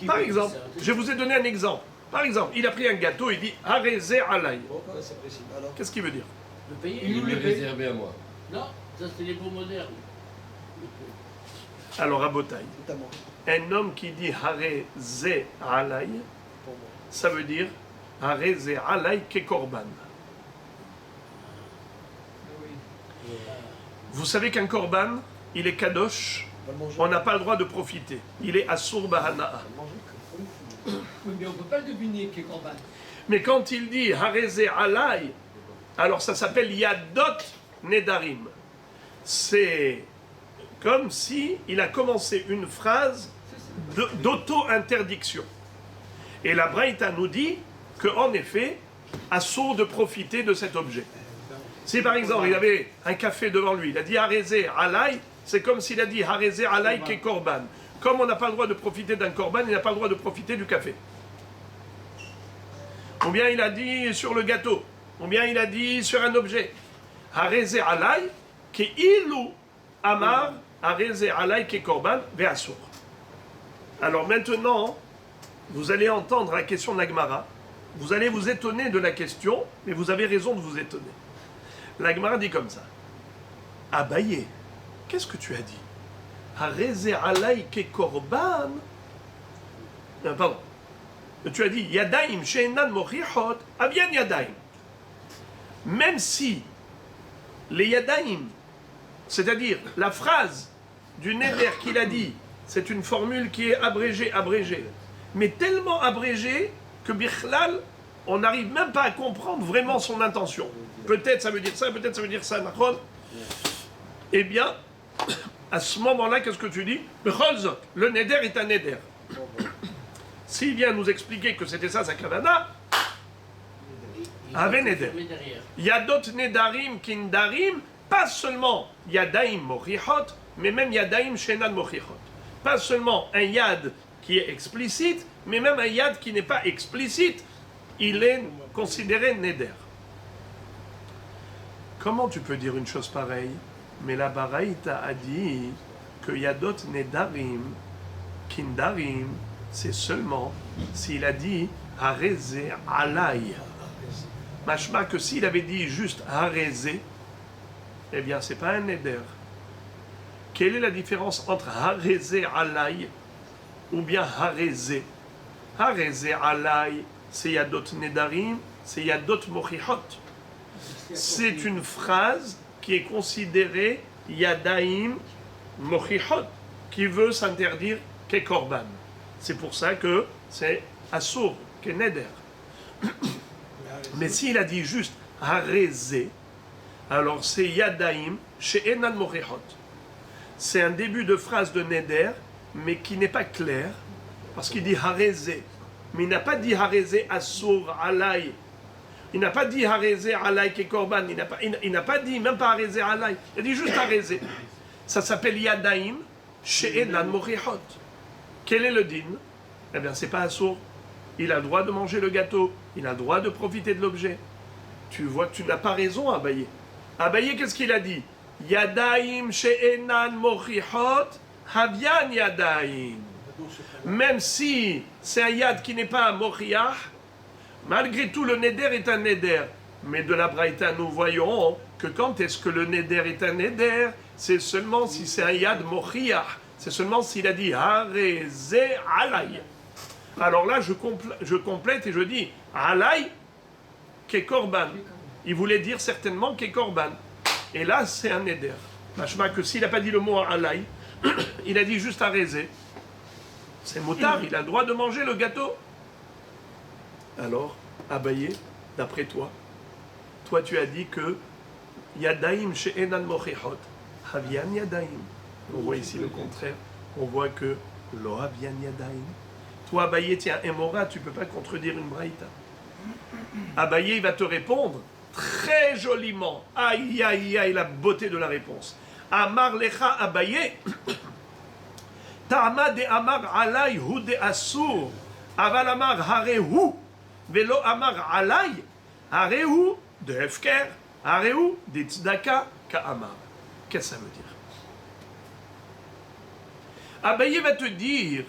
Par exemple, je vous ai donné un exemple. Par exemple, il a pris un gâteau, il dit hareze alay. Alors, Qu'est-ce qu'il veut dire? Le payer, Il nous l'est réservé à moi. Non, ça c'est les mots modernes. Alors à Botaï, notamment un homme qui dit hareze alay, pour moi. ça veut dire hareze alay ke korban. Vous savez qu'un korban, il est kadosh, On va le manger. on n'a pas le droit de profiter. Il est asur bahana'a. Oui, mais on ne peut pas deviner qu'est Corban. Mais quand il dit hareze alay, alors ça s'appelle yadot nedarim. C'est comme si il a commencé une phrase d'auto-interdiction. Et la Braïta nous dit qu'en effet, assourd de profiter de cet objet. Si par exemple il avait un café devant lui, il a dit Harézé Alay, c'est comme s'il a dit Harézé Alay qui est Korban. Comme on n'a pas le droit de profiter d'un Korban, il n'a pas le droit de profiter du café. Ou bien il a dit sur le gâteau, ou bien il a dit sur un objet. Harézé Alay, qui ilou Amar, Harézé Alay qui est Korban, Ve'asur. Alors maintenant, vous allez entendre la question de l'Agmara. Vous allez vous étonner de la question, mais vous avez raison de vous étonner. L'Agmara dit comme ça. Abaye, qu'est-ce que tu as dit? Harézé alay ke korban. Pardon. Tu as dit Yadaim she'enan mochichot, avien Yadaim. Même si les Yadaim, c'est-à-dire la phrase du Neder qu'il a dit, c'est une formule qui est abrégée, mais tellement abrégée que Bichlal, on n'arrive même pas à comprendre vraiment son intention. Peut-être ça veut dire ça, peut-être ça veut dire ça, Nachon. Eh bien, à ce moment-là, qu'est-ce que tu dis? Le Neder est un Neder. S'il vient nous expliquer que c'était ça sa kavana, avec Neder. Il y a d'autres Nedarim qui Nedarim, pas seulement Yadaim Mochichot, mais même Yadaim Shenan Mochichot. Pas seulement un Yad qui est explicite, mais même un Yad qui n'est pas explicite, il est considéré Neder. Comment tu peux dire une chose pareille? Mais la Baraïta a dit qu'il y a d'autres Nedarim, Kindarim, c'est seulement s'il a dit Harézé Alay. Machma que s'il avait dit juste Harézé, eh bien c'est pas un Neder. Quelle est la différence entre Harézé Alay ou bien Harézé? Harézé Alay, c'est Yadot Nedarim, c'est Yadot Mochichot. C'est une phrase qui est considérée Yadaim Mochichot, qui veut s'interdire qu'est Korban. C'est pour ça que c'est Assour, qu'est Neder. Mais s'il a dit juste Harézé, alors c'est Yadaim chez Enan Mochichot. C'est un début de phrase de Neder, mais qui n'est pas clair, parce qu'il dit Harézé. Mais il n'a pas dit Harézé Assour Alay. Il n'a pas dit Harézé Alay qui est Korban. Il n'a pas dit même pas Harézé Alay. Il a dit juste Harézé. Ça s'appelle Yadaim chez Enan Mochichot. Quel est le din? Eh bien, c'est pas Assour. Il a le droit de manger le gâteau. Il a le droit de profiter de l'objet. Tu vois que tu n'as pas raison, Abaye. Abaye, qu'est-ce qu'il a dit? Yadaim she'enan mochichot, havian yadaim. Même si c'est un yad qui n'est pas un mochiach, malgré tout le neder est un neder. Mais de la braïta, nous voyons que quand est-ce que le neder est un neder, c'est seulement si c'est un yad mochiach. C'est seulement s'il a dit harézé alay. Alors là, je complète et je dis alay qu'est korban. Il voulait dire certainement qu'est korban. Et là, c'est un neder. Machma que s'il n'a pas dit le mot alay, il a dit juste harézé. C'est motard, il a le droit de manger le gâteau. Alors, Abaye, d'après toi, tu as dit que Yadaim she'enan mochichot, havian yadaim. On voit ici le contraire. On voit que lo havian yadaim. Toi, Abaye, tiens, Emora, tu ne peux pas contredire une braïta. Abaye, il va te répondre très joliment. Aïe, aïe, aïe, la beauté de la réponse. Amar lecha Abaye. Ta'ama de amar alay hu de asur. Aval amar harehu. Velo amar alay. Harehu de hefker. Harehu de tzedaka ka amar. Qu'est-ce que ça veut dire? Abaye va te dire,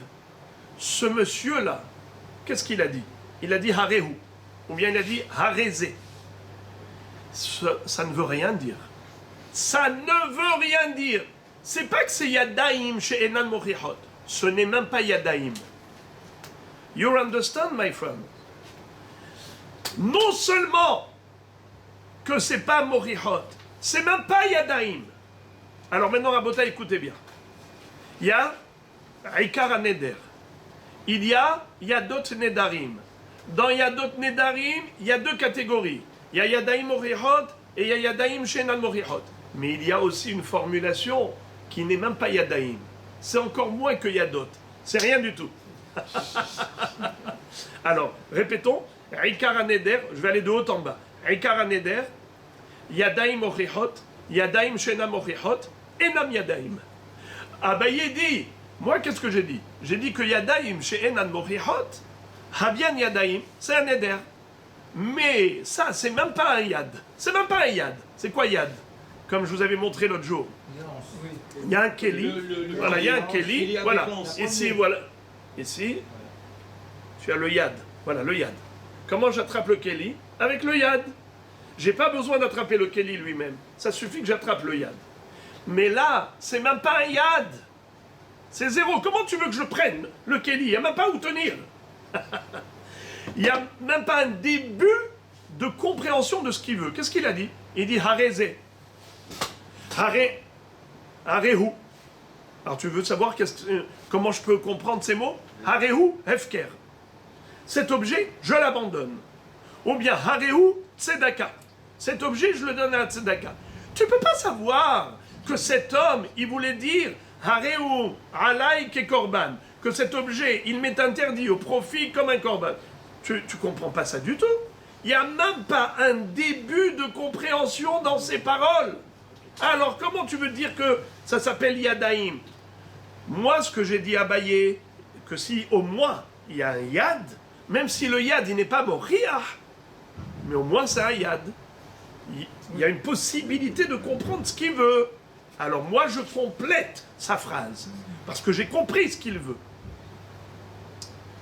ce monsieur-là, qu'est-ce qu'il a dit? Il a dit harehu. Ou bien il a dit harézé. Ça ne veut rien dire. Ça ne veut rien dire. C'est pas que c'est Yadaim chez Enan Mochichot. Ce n'est même pas Yadaim. You understand, my friend? Non seulement que c'est pas Mochichot, c'est même pas Yadaim. Alors maintenant, Rabota, écoutez bien. Il y a Ikar Neder. Il y a Yadot Nedarim. Dans Yadot Nedarim, il y a deux catégories. Il y a Yadaim Mochichot et il y a Yadaim Shenan Mochichot. Mais il y a aussi une formulation qui n'est même pas Yadaim. C'est encore moins que Yadot. C'est rien du tout. Alors, répétons. Ikar Neder, je vais aller de haut en bas. Ikar Neder, Yadaim mochichot, Yadaim shena mochichot, enam Yadaim. Abaye dit, moi qu'est-ce que j'ai dit? J'ai dit que Yadaim she'enan mochichot, Habian Yadaim, c'est un éder. Mais ça, c'est même pas un yad. C'est même pas un yad. C'est quoi yad? Comme je vous avais montré l'autre jour. Il y a un keli. Voilà, il y a un keli. Voilà. Ici, voilà. Ici, tu as le yad. Voilà, le yad. Comment j'attrape le keli? Avec le yad. J'ai pas besoin d'attraper le keli lui-même. Ça suffit que j'attrape le yad. Mais là, c'est même pas un yad. C'est zéro. Comment tu veux que je prenne le keli? Il n'y a même pas où tenir. Il n'y a même pas un début de compréhension de ce qu'il veut. Qu'est-ce qu'il a dit? Il dit Harezé. Harehu. Alors tu veux savoir comment je peux comprendre ces mots? Harehu hefker. Cet objet, je l'abandonne. Ou bien Harehu tzedaka. Cet objet, je le donne à tzedaka. Tu ne peux pas savoir que cet homme, il voulait dire Harehu alay ke korban. Que cet objet, il m'est interdit au profit comme un korban. Tu ne comprends pas ça du tout. Il n'y a même pas un début de compréhension dans ces paroles. Alors, comment tu veux dire que ça s'appelle Yadaim? Moi, ce que j'ai dit à Baye, que si au moins il y a un Yad, même si le Yad, il n'est pas Moriah, mais au moins c'est un Yad. Il y a une possibilité de comprendre ce qu'il veut. Alors moi, je complète sa phrase, parce que j'ai compris ce qu'il veut.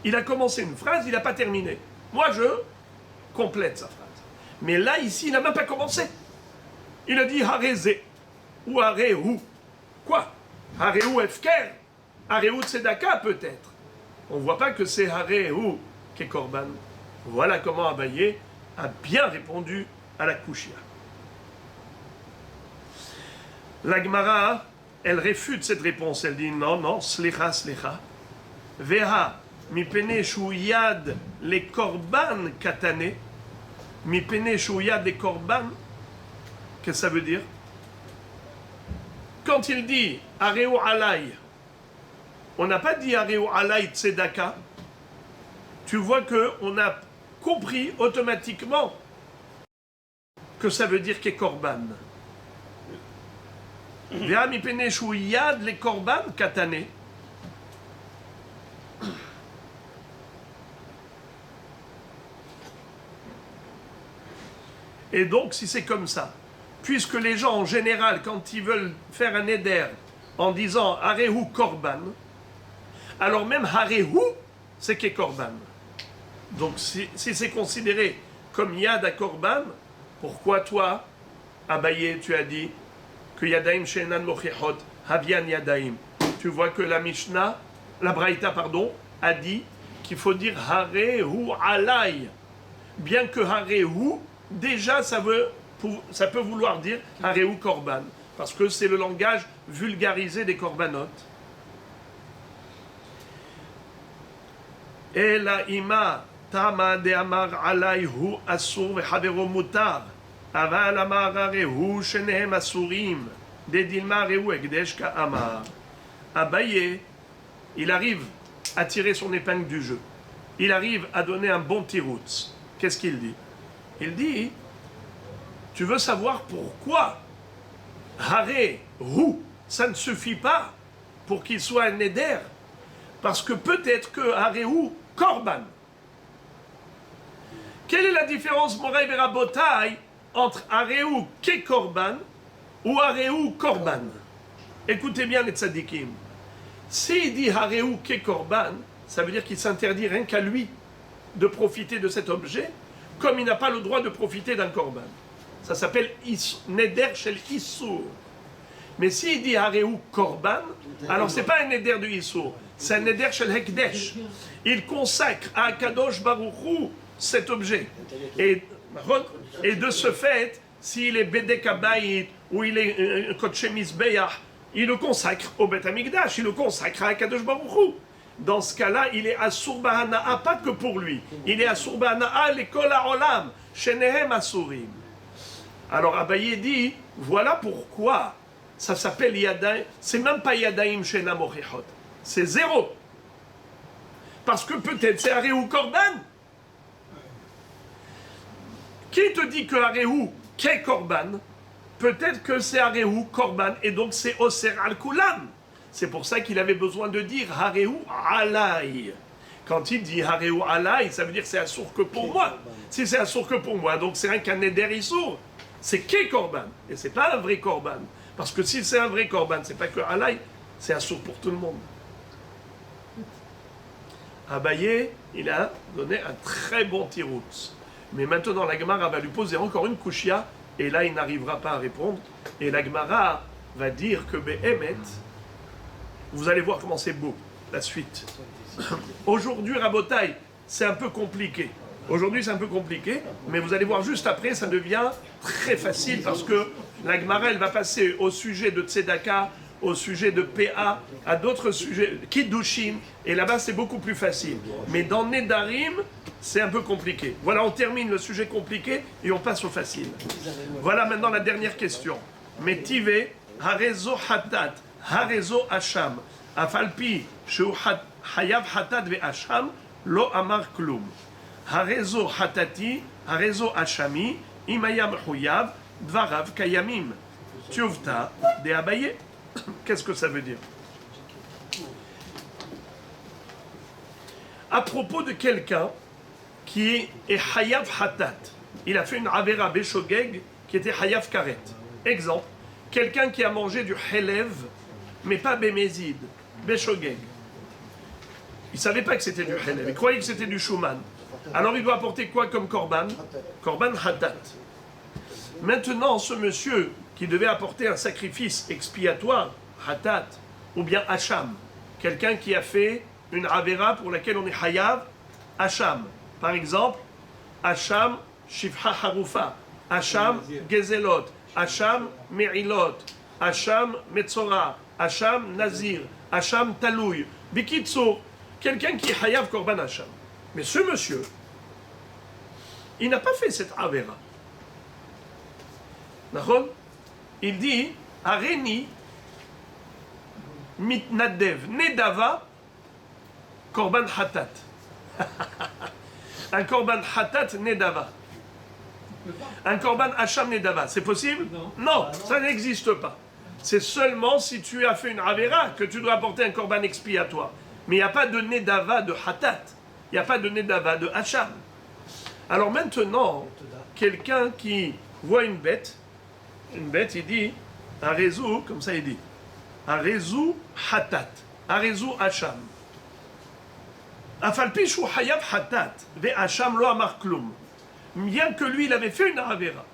Il a commencé une phrase, il n'a pas terminé. Moi, je complète sa phrase. Mais là, ici, il n'a même pas commencé. Il a dit Harezé ou Harehu. Quoi? Harehu Efker? Harehu Tzedaka peut-être. On ne voit pas que c'est Harehu qui est Korban. Voilà comment Abaye a bien répondu à la Kushia. La Gemara, elle réfute cette réponse. Elle dit non, non, slicha, slicha. Veha. Mipene shuyad le korban katane. Mipene shuyad le korban. Qu'est-ce que ça veut dire? Quand il dit Areu alay, on n'a pas dit Areu alay tzedaka. Tu vois qu'on a compris automatiquement que ça veut dire qu'est korban. Veha mipene shuyad le korban katane. Et donc, si c'est comme ça, puisque les gens en général, quand ils veulent faire un éder en disant Harehu Korban, alors même Harehu, c'est qu'est Korban. Donc, si c'est considéré comme Yad à Korban, pourquoi toi, Abaye, tu as dit que Yadaim Shenan Mochichot, Havian Yadaim? Tu vois que la Mishnah, la Braïta, pardon, a dit qu'il faut dire Harehu Alay. Bien que Harehu, déjà, ça peut vouloir dire Harehu Korban, parce que c'est le langage vulgarisé des Korbanot. Et la ima tama de amar alayhu asur vechavero mutar, aval amar harehu shenehem asurim, de dilma harehu ekdesh ka amar. Abaye, il arrive à tirer son épingle du jeu. Il arrive à donner un bon tiroutz. Qu'est-ce qu'il dit? Il dit, tu veux savoir pourquoi Harehu, ça ne suffit pas pour qu'il soit un éder? Parce que peut-être que Harehu Korban. Quelle est la différence, Moray Berabotai, entre Harehu Ke Korban ou Harehu Korban? Écoutez bien les tzadikim. S'il dit Harehu Ke Korban, ça veut dire qu'il s'interdit rien qu'à lui de profiter de cet objet, comme il n'a pas le droit de profiter d'un korban. Ça s'appelle Neder Shel Issour. Mais s'il dit Harehu Korban, alors c'est pas un Neder de Issour, c'est un Neder Shel Hekdesh. Il consacre à Akadosh Baruch Hu cet objet. Et de ce fait, s'il est Bedek Habayit ou il est Kodshe Mizbeach, il le consacre au Bet Hamikdash, il le consacre à Akadosh Baruch Hu. Dans ce cas-là, il est Asur Bahana'a, pas que pour lui. Il est Asur Bahana'a, l'école à Olam, Shenehem Asurim. Alors Abaye dit, voilà pourquoi ça s'appelle Yadaim. C'est même pas Yadaim Shena Mochichot. C'est zéro. Parce que peut-être c'est Harehu Korban. Qui te dit que Harehu Ke korban, peut-être que c'est Harehu korban, et donc c'est Oser al Kulam. C'est pour ça qu'il avait besoin de dire Harehu alai. Quand il dit Harehu alai, ça veut dire c'est assour que pour moi. Si c'est assour que pour moi, donc c'est un Kaneder Issour. C'est Ke korban, et c'est pas un vrai korban. Parce que si c'est un vrai korban, c'est pas que alai, c'est assour pour tout le monde. Abaye, il a donné un très bon tirout. Mais maintenant, la Gemara va lui poser encore une kushia, et là, il n'arrivera pas à répondre. Et la Gemara va dire que Behemet, vous allez voir comment c'est beau, la suite. Aujourd'hui, Rabotai, c'est un peu compliqué. Aujourd'hui, c'est un peu compliqué, mais vous allez voir juste après, ça devient très facile, parce que la Gemara, elle va passer au sujet de Tzedaka, au sujet de PA, à d'autres sujets, Kiddushin, et là-bas c'est beaucoup plus facile. Mais dans Nedarim, c'est un peu compliqué. Voilà, on termine le sujet compliqué et on passe au facile. Voilà maintenant la dernière question. Metive, Harezo Hatat, Harezo Hacham, Afalpi, Shu Hayav Hatat ve Hacham, Lo Amar Klum. Harezo Hatati, Harezo Hachami, Imayam Huyav, Dvarav Kayamim. Tuvta de Abaye. Qu'est-ce que ça veut dire? À propos de quelqu'un qui est Hayav Hatat, il a fait une Avera Beshogeg qui était Hayav Karet. Exemple, quelqu'un qui a mangé du Helev, mais pas Bémézid, Beshogeg. Il ne savait pas que c'était du Helev, il croyait que c'était du Shuman. Alors il doit apporter quoi comme Korban? Korban Hatat. Maintenant, ce monsieur qui devait apporter un sacrifice expiatoire, Hatat, ou bien Hacham, quelqu'un qui a fait une Avera pour laquelle on est Hayav, Hacham. Par exemple, Hacham, Shivha Harufa, Hacham, Gezelot, Hacham, Merilot, Hacham, Metzora, Hacham, Nazir, Hacham, Talouy. Bikitso, quelqu'un qui est Hayav Korban Hacham. Mais ce monsieur, il n'a pas fait cette Avera. D'accord? Il dit, Areni, mitnadev, nedava, korban hatat. Un korban hatat, nedava. Un korban hacham, nedava. C'est possible? Non, ça n'existe pas. C'est seulement si tu as fait une avera que tu dois apporter un korban expiatoire. Mais il n'y a pas de nedava de hatat. Il n'y a pas de nedava de hacham. Alors maintenant, quelqu'un qui voit une bête, il dit, un réseau, comme ça il dit, un réseau hatat, un réseau hacham. Afalpi shu hayav hatat, ve hacham lo amar klum. Bien que lui, il avait fait une avera,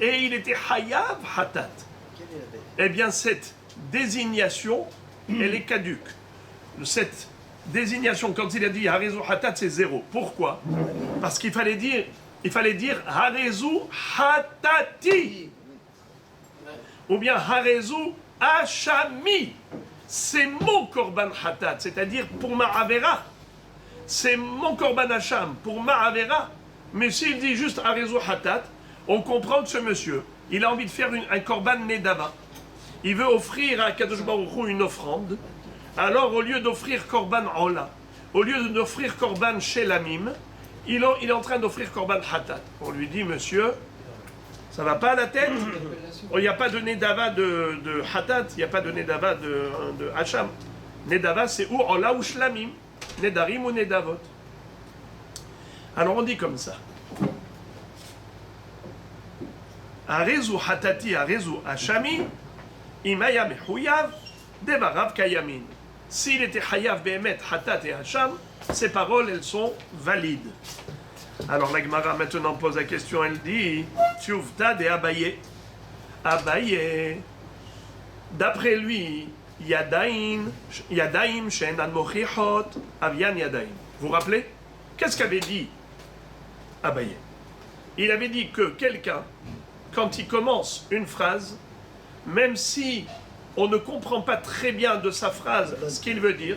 et il était hayav hatat. Eh bien, cette désignation, elle est caduque. Cette désignation, quand il a dit harezu hatat, c'est zéro. Pourquoi? Parce qu'il fallait dire harezu hatati. Ou bien Harezu Hachami. C'est mon korban hatat, c'est-à-dire pour ma avera. C'est mon korban hacham pour ma avera. Mais s'il dit juste Harezu hatat, on comprend que ce monsieur, il a envie de faire un korban nedava. Il veut offrir à Kadosh Baruch Hu une offrande. Alors au lieu d'offrir korban ola, au lieu d'offrir korban shelamim, il est en train d'offrir korban hatat. On lui dit, monsieur, ça va pas à la tête? Il n'y a pas de Nedava de Hatat, il n'y a pas de Nedava de Hacham. Nedava, c'est ou Ola ou Shlamim. Nedarim ou Nedavot. Alors on dit comme ça. Arezu Hatati, Arezu Hachami, Imaya Mehuyav, Devarav Kayamin. S'il était Hayav Behemet, Hatat et Hacham, ces paroles, elles sont valides. Alors la Gemara maintenant pose la question, elle dit Tuvta de Abaye. Abaye, d'après lui, Yadaim she'enan mochichot, avian Yadaim. Vous vous rappelez? Qu'est-ce qu'avait dit Abaye? Il avait dit que quelqu'un, quand il commence une phrase, même si on ne comprend pas très bien de sa phrase ce qu'il veut dire,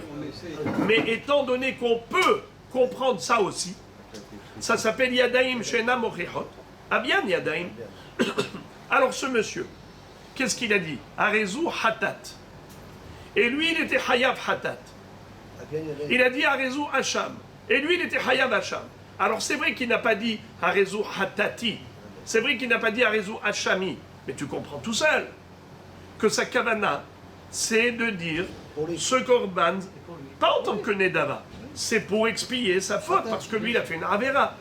mais étant donné qu'on peut comprendre ça aussi, ça s'appelle Yadaim Shena Mochichot. Abian Yadaim. Alors ce monsieur, qu'est-ce qu'il a dit? Harezu Hatat. Et lui, il était Hayav Hatat. Il a dit Harezu Hacham. Et lui, il était Hayav Hacham. Alors c'est vrai qu'il n'a pas dit Harezu Hatati. C'est vrai qu'il n'a pas dit Arezu Hachami, mais tu comprends tout seul que sa kavana, c'est de dire Pour lui. ce korban, pas en tant que Nedava, c'est pour expier sa faute, parce que lui, il a fait une Avera.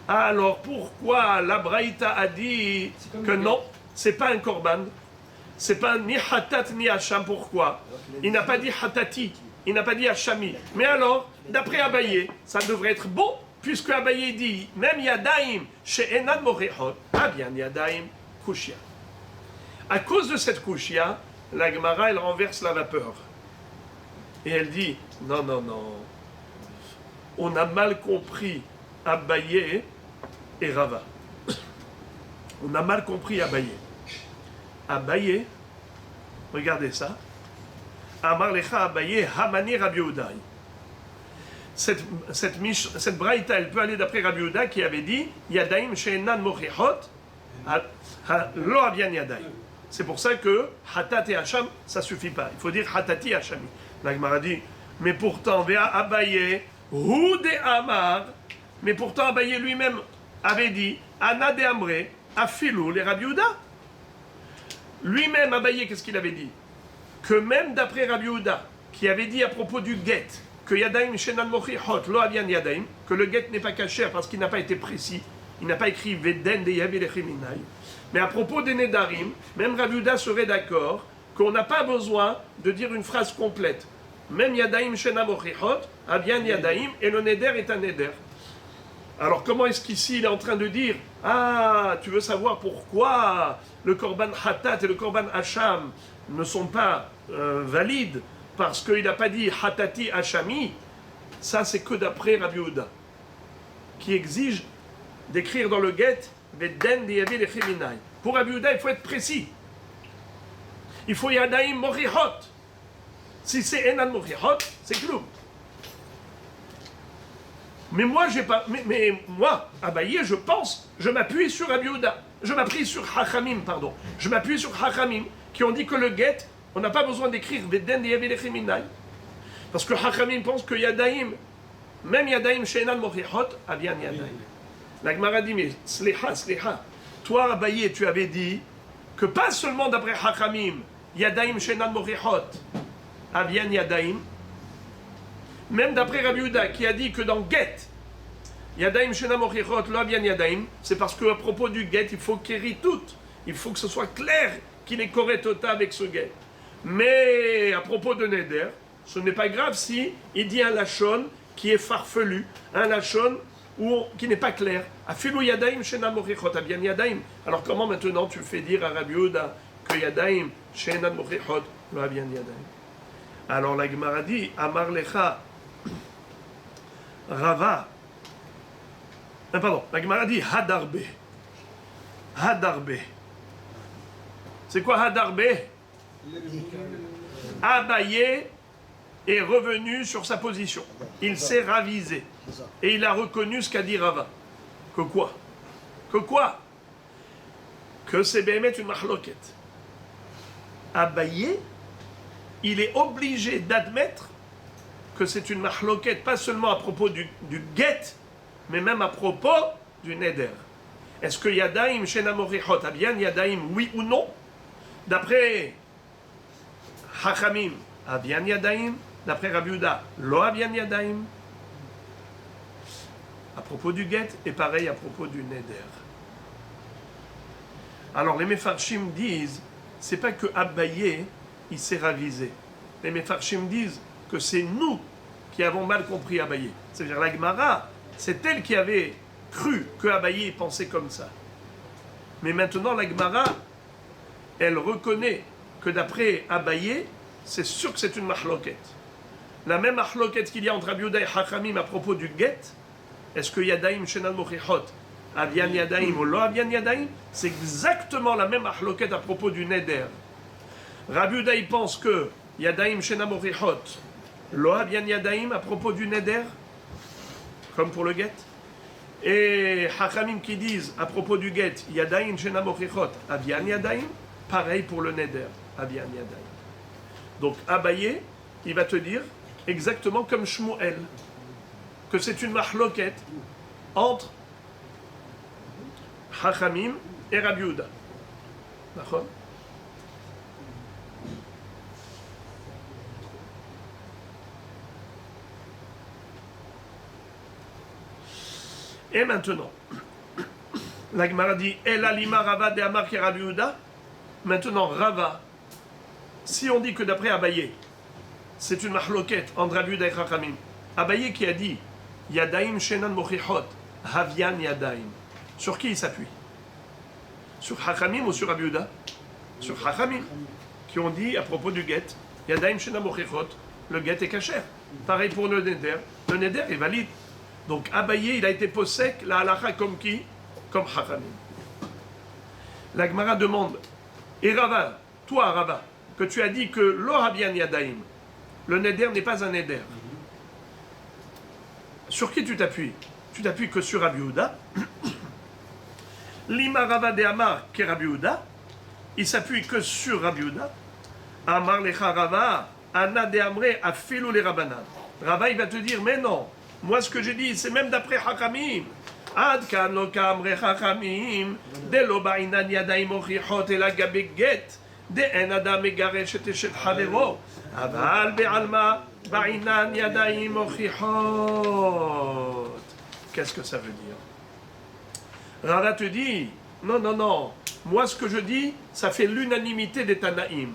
Alors pourquoi la Braïta a dit que non, c'est pas un korban, c'est pas ni Hatat ni Hacham, pourquoi? Il n'a pas dit Hatati, il n'a pas dit Hachami. Mais alors, d'après Abaye, ça devrait être bon, puisque Abaye dit, même Yadaim, chez Enan Morehot, ah bien Yadaim, Kushia. À cause de cette Kushia, la Gemara, elle renverse la vapeur. Et elle dit, non, non, non, on a mal compris Abaye et Rava. On a mal compris Abaye. Abaye, regardez ça. Amar lecha Abaye, Hamani Rabbi Yehuda. Cette braïta, elle peut aller d'après Rabbi Yehuda qui avait dit Yadaim she'enan mochichot, lo avian yadaim. C'est pour ça que Hatat et Hacham, ça suffit pas. Il faut dire Hatati Hachami. La Gemara dit, mais pourtant, Vea Abaye, Hu de Amar, mais pourtant Abaye lui-même avait dit Ana de Amre, Afilou les Rabbi Yehuda. Lui-même, Abaye, qu'est-ce qu'il avait dit? Que même d'après Rabbi Yehuda, qui avait dit à propos du guet, que Yadaim Shenan Mochichot, Lo Avian Yadaim, que le guet n'est pas caché parce qu'il n'a pas été précis, il n'a pas écrit Veden de Yavi Lechiminai. Mais à propos des Nedarim, même Rabbi Yehuda serait d'accord qu'on n'a pas besoin de dire une phrase complète. Même Yadaim Shenan Mochichot, Avian Yadaim, et le Neder est un Neder. Alors comment est-ce qu'ici il est en train de dire ah, tu veux savoir pourquoi le Korban Hatat et le Korban Hacham ne sont pas valides parce qu'il n'a pas dit Hatati Hachami. Ça c'est que d'après Rabbi Yehuda qui exige d'écrire dans le get Veden Diyavi Lechiminai. Pour Rabbi Yehuda il faut être précis. Il faut Yadaim Mochichot. Si c'est Enan Mochichot, c'est clou. Mais moi, moi, Abaye, je pense, je m'appuie sur Rabbi Yehuda. Je m'appuie sur Hachamim, pardon. Je m'appuie sur Hachamim, qui ont dit que le get, on n'a pas besoin d'écrire Veden Diyavi Lechiminai. Parce que Hachamim pense que Yadaim, même Yadaim She'enan Mochichot, Avian Yadaim. La Gemara dit, mais Sliha. Toi, Abaye, tu avais dit que pas seulement d'après Hachamim, Yadaim She'enan Mochichot, Avian Yadaim, même d'après Rabbi Yehuda qui a dit que dans Get, Yadaim She'enan Mochichot, Lo Avian Yadaim, c'est parce qu'à propos du Get, il faut qu'il tout. Il faut que ce soit clair qu'il est correctota avec ce Get. Mais à propos de Neder, ce n'est pas grave si il dit un Lachon qui est farfelu, un Lachon qui n'est pas clair. Afilou Yadaim She'enan Mochichot, Avian Yadaim. Alors comment maintenant tu fais dire à Rabbi Yehuda que Yadaim She'enan Mochichot, Lo Avian Yadaim? Alors la Gemara dit, Amar lecha Rava. Pardon, la Gemara dit Hadarbe. Hadarbe. C'est quoi Hadarbe? Abaye est revenu sur sa position. Il s'est ravisé. Et il a reconnu ce qu'a dit Rava. Que quoi? Que quoi? Que c'est Béhémet une mahloket. Abaye, il est obligé d'admettre que c'est une mahloket, pas seulement à propos du get, mais même à propos du neder. Est-ce que Yadaim She'enan Mochichot, Avian Yadaim, oui ou non? D'après Hachamim, Avian Yadaim. D'après Rabbi Yehuda, Lo Avian Yadaim. À propos du get, et pareil à propos du neder. Alors les Mefarshim disent, c'est pas que Abaye, il s'est ravisé. Les Mefarshim disent que c'est nous qui avons mal compris Abaye. C'est-à-dire la Gemara, c'est elle qui avait cru que Abaye pensait comme ça. Mais maintenant la Gemara, elle reconnaît que d'après Abaye, c'est sûr que c'est une mahloket. La même mahloket qu'il y a entre Rabbi Yehuda et Hachamim à propos du get, est-ce que Yadaim She'enan Mochichot, Avian Yadaim ou Lo Avian Yadaim, c'est exactement la même mahloket à propos du neder. Rabbi Yehuda il pense que Yadaim She'enan Mochichot, Lo Avian Yadaim à propos du neder, comme pour le get. Et Hachamim qui disent à propos du get, Yadaim She'enan Mochichot, Avian Yadaim, pareil pour le neder, Avian Yadaim. Donc Abaye, il va te dire exactement comme Shmuel, que c'est une mahloket entre Hachamim et Rabbi Yehuda. D'accord? Et maintenant, la Gemara dit El alima Rava de Amar ki Rabbi Yehuda. Maintenant, Rava, si on dit que d'après Abaye, c'est une mahloket entre Rabbi Yehuda et Chachamim, Abaye qui a dit Yadaim shenan mochichot, Havian Yadaim. Sur qui il s'appuie? Sur Chachamim ou sur Rabbi Yehuda? Sur Chachamim, qui ont dit à propos du guet, Yadaim shenan mochichot, le guet est kasher. Pareil pour le neder est valide. Donc Abaye, il a été possèque, la halakha comme qui? Comme Chachamim. La Gemara demande, et Rava, toi Rava, que tu as dit que lo Havian Yadaim, le neder n'est pas un neder. Sur qui tu t'appuies? Tu t'appuies que sur Rabbi Yehuda. Lima Rava de Amar ke Rabbi Yehuda, il s'appuie que sur Rabbi Yehuda. Amar lecha Rava, Ana de Amre afilu le Rabbanan. Rava, il va te dire, mais non, moi ce que j'ai dit, c'est même d'après Chachamim. Ad kan lo kamre Chachamim, de lo ba'inan yadayim ochichot ela gabe get, de en adam megaresh et eshet havero, aval be'alma ba'inan yadayim ochichot. Qu'est-ce que ça veut dire? Rava te dit, non, moi ce que je dis, ça fait l'unanimité des Tanaïm.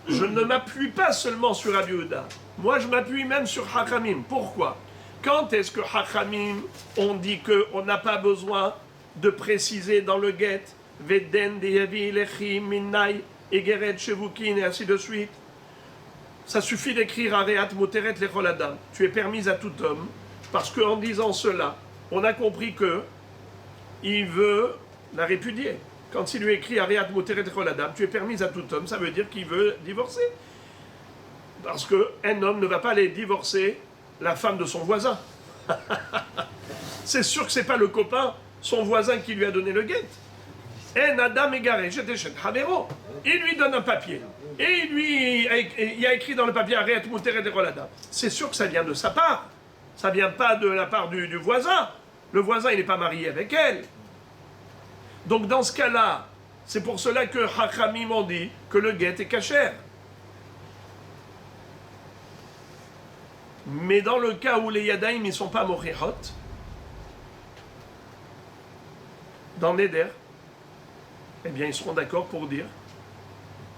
Je ne m'appuie pas seulement sur Rabbi Yehuda, moi je m'appuie même sur Chachamim. Pourquoi? Quand est-ce que Chachamim ont dit qu'on n'a pas besoin de préciser dans le get Veden deyavi lechi minai egeret shevukin et ainsi de suite? Ça suffit d'écrire Areat moteret lechol adam. Tu es permise à tout homme, parce qu'en disant cela, on a compris que il veut la répudier. Quand il lui écrit Areat moteret lechol adam, tu es permise à tout homme, ça veut dire qu'il veut divorcer. Parce qu'un homme ne va pas aller divorcer la femme de son voisin. C'est sûr que c'est pas le copain, son voisin qui lui a donné le guet. En adam égaré, il lui donne un papier. Et il a écrit dans le papier Areat moteret lechol adam. C'est sûr que ça vient de sa part. Ça vient pas de la part du voisin. Le voisin, il n'est pas marié avec elle. Donc dans ce cas-là, c'est pour cela que Chachamim ont dit que le guet est kasher. Mais dans le cas où les Yadaïm ne sont pas mochichot, dans Neder, eh bien ils seront d'accord pour dire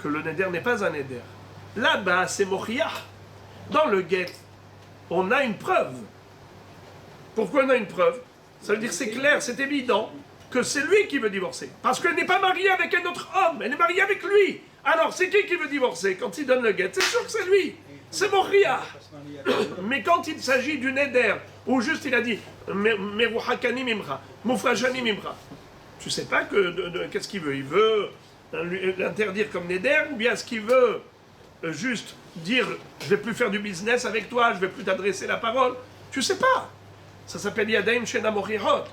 que le Neder n'est pas un Neder. Là-bas, c'est mochiach. Dans le guet, on a une preuve. Pourquoi on a une preuve? Ça veut dire c'est clair, c'est évident que c'est lui qui veut divorcer. Parce qu'elle n'est pas mariée avec un autre homme, elle est mariée avec lui. Alors c'est qui veut divorcer quand il donne le guet? C'est sûr que c'est lui. C'est Moria. Mais quand il s'agit du neder, où juste il a dit Meruhakani mimra, Mufrajani mimra, tu sais pas qu'est-ce qu'il veut? Il veut l'interdire comme neder, ou bien est-ce qu'il veut juste dire je vais plus faire du business avec toi, je vais plus t'adresser la parole? Tu sais pas. Ça s'appelle Yadaim Shena Mochirot.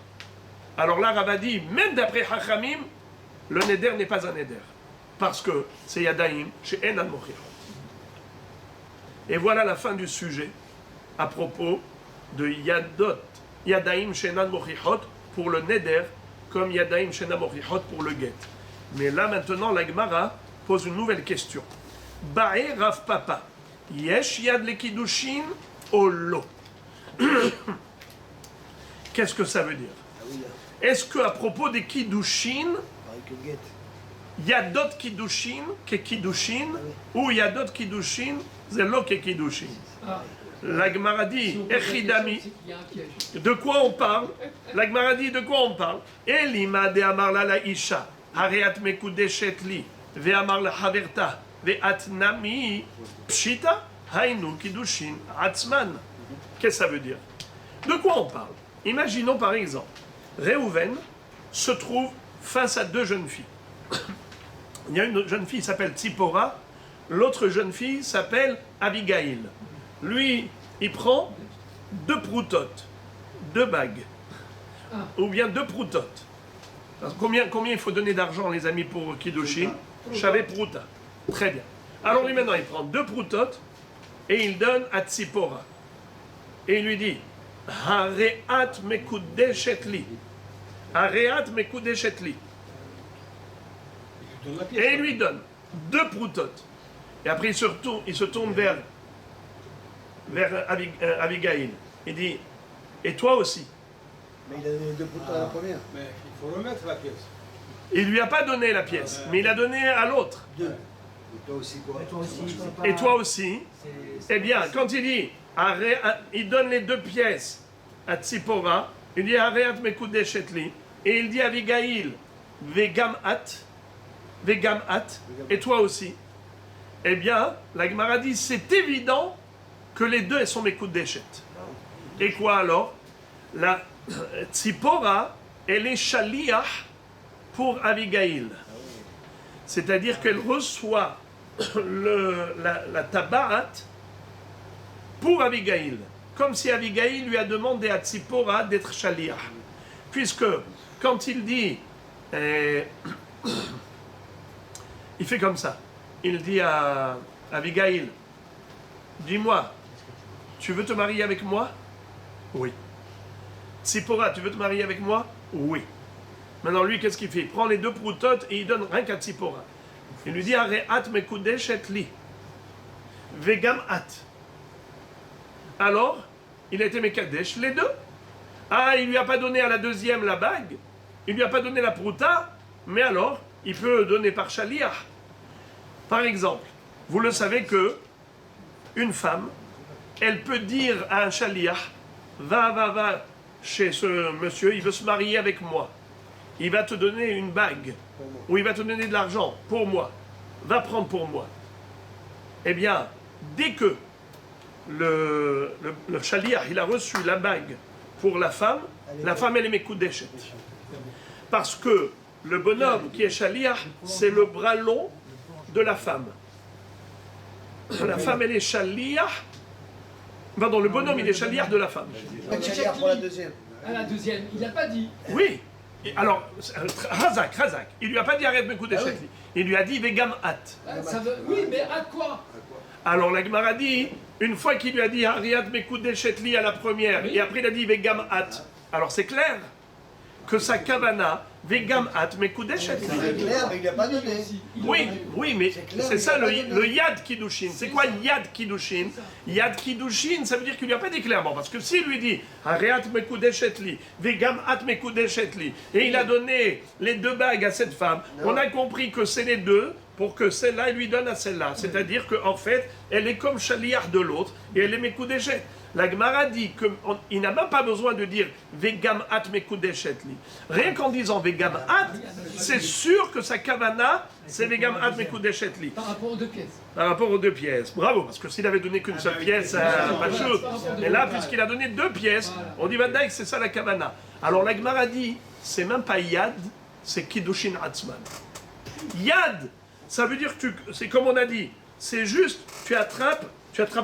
Alors là, Rava dit, même d'après Chachamim, le neder n'est pas un neder. Parce que c'est Yadaim She'enan Mochirot. Et voilà la fin du sujet à propos de Yadaim She'enan Mochirot pour le neder, comme Yadaim She'enan Mochirot pour le get. Mais là maintenant, la Gemara pose une nouvelle question. Ba'e Rav Papa, Yesh Yad le Kiddushin ou lo? Qu'est-ce que ça veut dire? Est-ce qu'à propos des Kiddushin, il y a d'autres Kiddushin que Kiddushin, ou il y a d'autres Kiddushin, c'est lo que Kiddushin? La Gemara dit, Echidami, de quoi on parle? La Gemara dit, de quoi on parle? Elima de amar la isha, hareat mekudeshet li, ve amar la haverta, ve atnami, pshita, hainu Kiddushin, atzman. Qu'est-ce que ça veut dire? De quoi on parle? Imaginons par exemple, Réhouven se trouve face à deux jeunes filles. Il y a une jeune fille qui s'appelle Tzipora, l'autre jeune fille s'appelle Abigail. Lui, il prend 2 proutotes, 2 bagues, ou bien 2 proutotes. Combien il faut donner d'argent, les amis, pour Kiddushin? Chavé prouta. Très bien. Alors lui maintenant, il prend 2 proutotes et il donne à Tzipora. Et il lui dit, Hareat mekudeshet li. Hareat mekudeshet li. Donne la pièce. Et il lui donne 2 proutotes. Et après il se tourne vers Abigail. Il dit, et toi aussi. Mais il a donné 2 poutons à la première. Mais il faut remettre la pièce. Il lui a pas donné la pièce, mais il a donné à l'autre. 2. Et toi aussi quoi? Et toi aussi, c'est pas- Et toi aussi. c'est- Eh bien, quand il dit, il donne les 2 pièces à Tzipora, il dit, Areat mekudeshet li, et il dit à Abigail, Vegam at, et toi aussi. Eh bien, la Gemara dit, c'est évident que les 2 elles sont mekudeshet. Et quoi alors? La Tzipora, elle est shaliach pour Abigail. C'est-à-dire qu'elle reçoit la tabarat pour Abigail. Comme si Abigail lui a demandé à Tzipora d'être shaliach. Puisque quand il dit, il fait comme ça. Il dit à Abigail, dis-moi, tu veux te marier avec moi? Oui. Tzipora, tu veux te marier avec moi? Oui. Maintenant, lui, qu'est-ce qu'il fait? Il prend les 2 proutotes et il donne rien qu'à Tzipora. Il lui dit, Areat mekudeshet li. Vegam at. Alors, il a été mekadesh, les 2. Ah, il lui a pas donné à la deuxième la bague. Il lui a pas donné la prouta. Mais alors, il peut donner par shaliach. Par exemple, vous le savez que une femme, elle peut dire à un shaliach, va chez ce monsieur, il veut se marier avec moi. Il va te donner une bague, ou il va te donner de l'argent pour moi. Va prendre pour moi. Eh bien, dès que le shaliach, il a reçu la bague pour la femme elle est mekudeshet. Parce que le bonhomme qui est shaliach, c'est le bras long de la femme. La femme, elle est shaliach. Pardon, le bonhomme, il est shaliach de la femme. Il va pour la deuxième. À la deuxième, il n'a pas dit. Oui. Et alors, Razak, il lui a pas dit arrête mes coups d'échec. Ah oui. Il lui a dit vegam at. Oui, mais à quoi? Alors la Gemara dit, une fois qu'il lui a dit Ariat Mekud Deshetli à la première, Oui. et après il a dit Vegam At, alors c'est clair que sa kavana, Vegam At Mekud Deshetli. C'est clair, mais il n'a pas donné. Oui, mais C'est clair, c'est mais ça il a pas donné. le Yad Kiddushin. C'est quoi Yad Kiddushin? Yad Kiddushin, ça veut dire qu'il lui a pas dit clairement. Parce que s'il lui dit Ariat Mekud Deshetli, Vegam At Mekud Deshetli, et il a donné les 2 bagues à cette femme, on a compris que c'est les 2 pour que celle-là, elle lui donne à celle-là. C'est-à-dire qu'en fait, elle est comme Shaliach de l'autre, et elle est Mekudeshet. La Gemara dit qu'il n'a même pas besoin de dire Vegam at Mekudeshet li. Rien qu'en disant Vegam at, c'est sûr que sa kavana, c'est Vegam at Mekudeshet li. Par rapport aux 2 pièces. Par rapport aux 2 pièces. Bravo, parce que s'il avait donné qu'une seule pièce, pas de chose. Et là, puisqu'il a donné 2 pièces, on dit Vadaïk, c'est ça la kavana. Alors la Gemara dit, c'est même pas Yad, c'est Kiddushin Atzman. Yad, ça veut dire que c'est comme on a dit, c'est juste, tu attrapes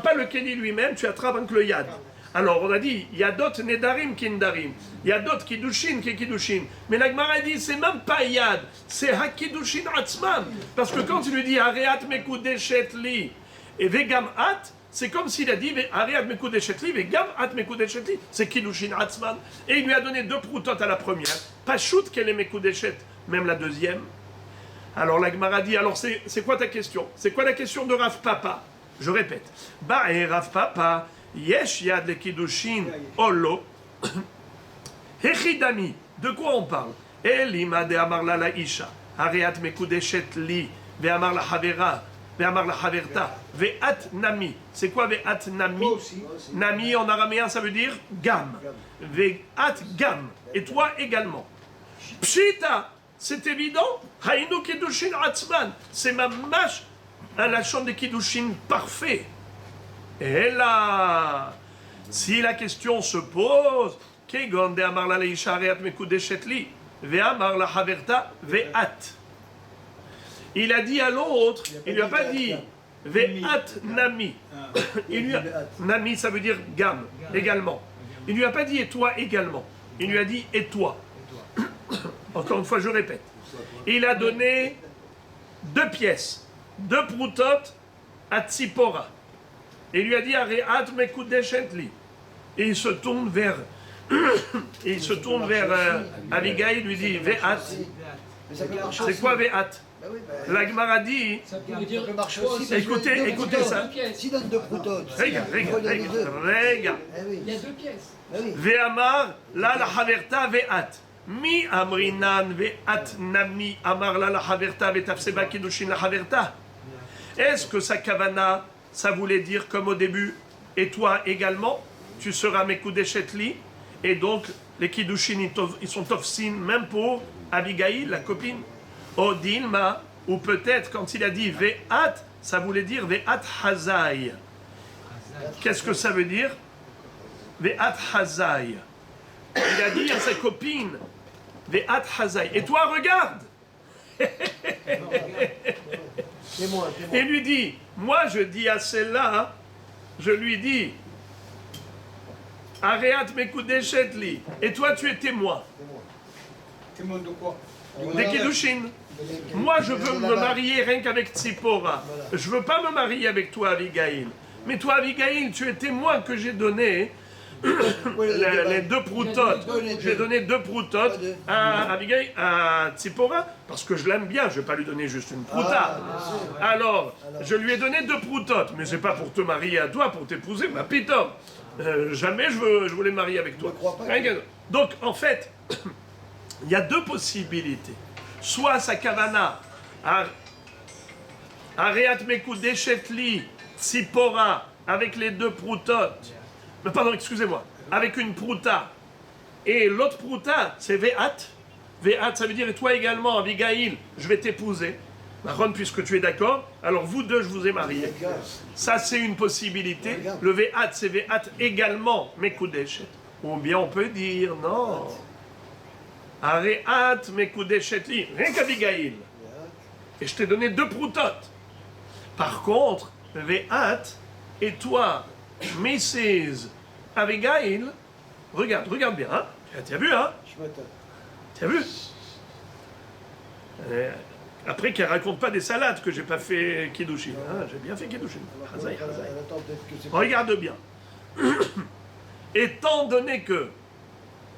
pas le Kenny lui-même, tu attrapes avec le Yad. Alors on a dit, Yadot Nedarim Kindarim, Yadot Kiddushin Kiddushin. Mais la Gemara dit, c'est même pas Yad, c'est Hakidushin Atzman. Parce que quand il lui dit, Areat Mekudeshet li, et Vegam At, c'est comme s'il a dit, Areat Mekudeshet li, Vegam At Mekudeshet li, c'est Kiddushin Atzman. Et il lui a donné 2 proutotes à la première, pas shoot qu'elle est Mekudeshet, même la deuxième. Alors la Gemara dit, alors c'est quoi ta question? C'est quoi la question de Rav Papa? Je répète. Ba'e Rav Papa, yesh yad le kiddushin olo. Hechidami. De quoi on parle? Elima de amar la isha. Areat mekudeshet li. Ve'amar la havera. Ve'amar la haverta. Ve'at nami. C'est quoi ve'at nami? Toi aussi. Nami en araméen ça veut dire gam. Ve'at gam. Et toi également. Pshita. C'est évident. Haïnu Kiddushin Atzman. C'est ma mâche. Un lachon de Kiddushin parfait. Et là, si la question se pose, Kegon de Amar la Leisha Areat Mekudeshet li, Ve'amar la Haverta Ve'at. Il a dit à l'autre, il lui a pas dit Ve'at Nami. Il lui a, Nami, ça veut dire gamme, également. Il lui a pas dit et toi également. Il lui a dit et toi. Encore une fois, je répète. Il a donné 2 pièces, 2 proutotes à Tzipora. Et il lui a dit Areat Mekudeshet li. Et il se tourne vers Abigail, il lui dit Ve'at. Mais ça peut marcher C'est aussi. quoi Ve'at? Bah oui, bah, La Gemara dit, Ça peut dire. peut marcher toi, aussi, c'est parce que écoutez, deux écoutez proutotes. ça. Deux pièces. S'il donne deux proutotes, regarde, il faut donner deux. regarde. Eh oui, Il y a deux pièces. bah oui. Ve'amar la la haverta ve'at. Mi amrinan ve'at nami amar la la haverta ve'tafseba kiddushin la haverta. Est-ce que sa kavana, ça voulait dire comme au début, et toi également, tu seras mekudeshet li, et donc les kiddushin ils sont tofsin même pour Abigail, la copine. O dilma, ou peut-être quand il a dit ve'at, ça voulait dire ve'at hazai. Qu'est-ce que ça veut dire? Ve'at hazai. Il a dit à sa copine, Ve'at hazai. Et toi, regarde. Témoin, Et témoin. lui dit, moi je dis à celle-là, je lui dis, Areat mekudeshet li. Et toi, tu es témoin. Témoin de quoi? Des kiddushin. Moi, je veux me marier rien qu'avec Tzipora. Je veux pas me marier avec toi, Abigail. Mais toi, Abigail, tu es témoin que j'ai donné les deux proutotes. J'ai donné deux proutotes à Abigail, à Tzipora, parce que je l'aime bien. Je vais pas lui donner juste une prouta. Alors, je lui ai donné deux proutotes. Mais c'est pas pour te marier à toi, pour t'épouser, ma pitom. Jamais je voulais me marier avec toi. Je crois pas. Donc, en fait, il y a deux possibilités. Soit sa kavana, Areat mekudeshet li, Tzipora, avec les deux proutotes. Pardon, excusez-moi. Avec une prouta. Et l'autre prouta, c'est Ve'at. Ve'at, ça veut dire, et toi également, Abigail, je vais t'épouser. Maron, puisque tu es d'accord, alors vous deux, je vous ai mariés. Ça, c'est une possibilité. Le Ve'at, c'est Ve'at également, mekudeshet. Ou bien on peut dire, non. Areat mekudeshet li, rien qu'Abigail. Et je t'ai donné deux proutotes. Par contre, Ve'at, et toi, Mrs. Abigail, regarde bien, hein? Tu as vu, hein? Je m'attends. Tu as vu? Après qu'elle raconte pas des salades que j'ai pas fait Kiddushin. Hein? J'ai bien fait Kiddushin. Hazaï, hazaï. Attends, peut-être que c'est pas- Regarde bien. Étant donné que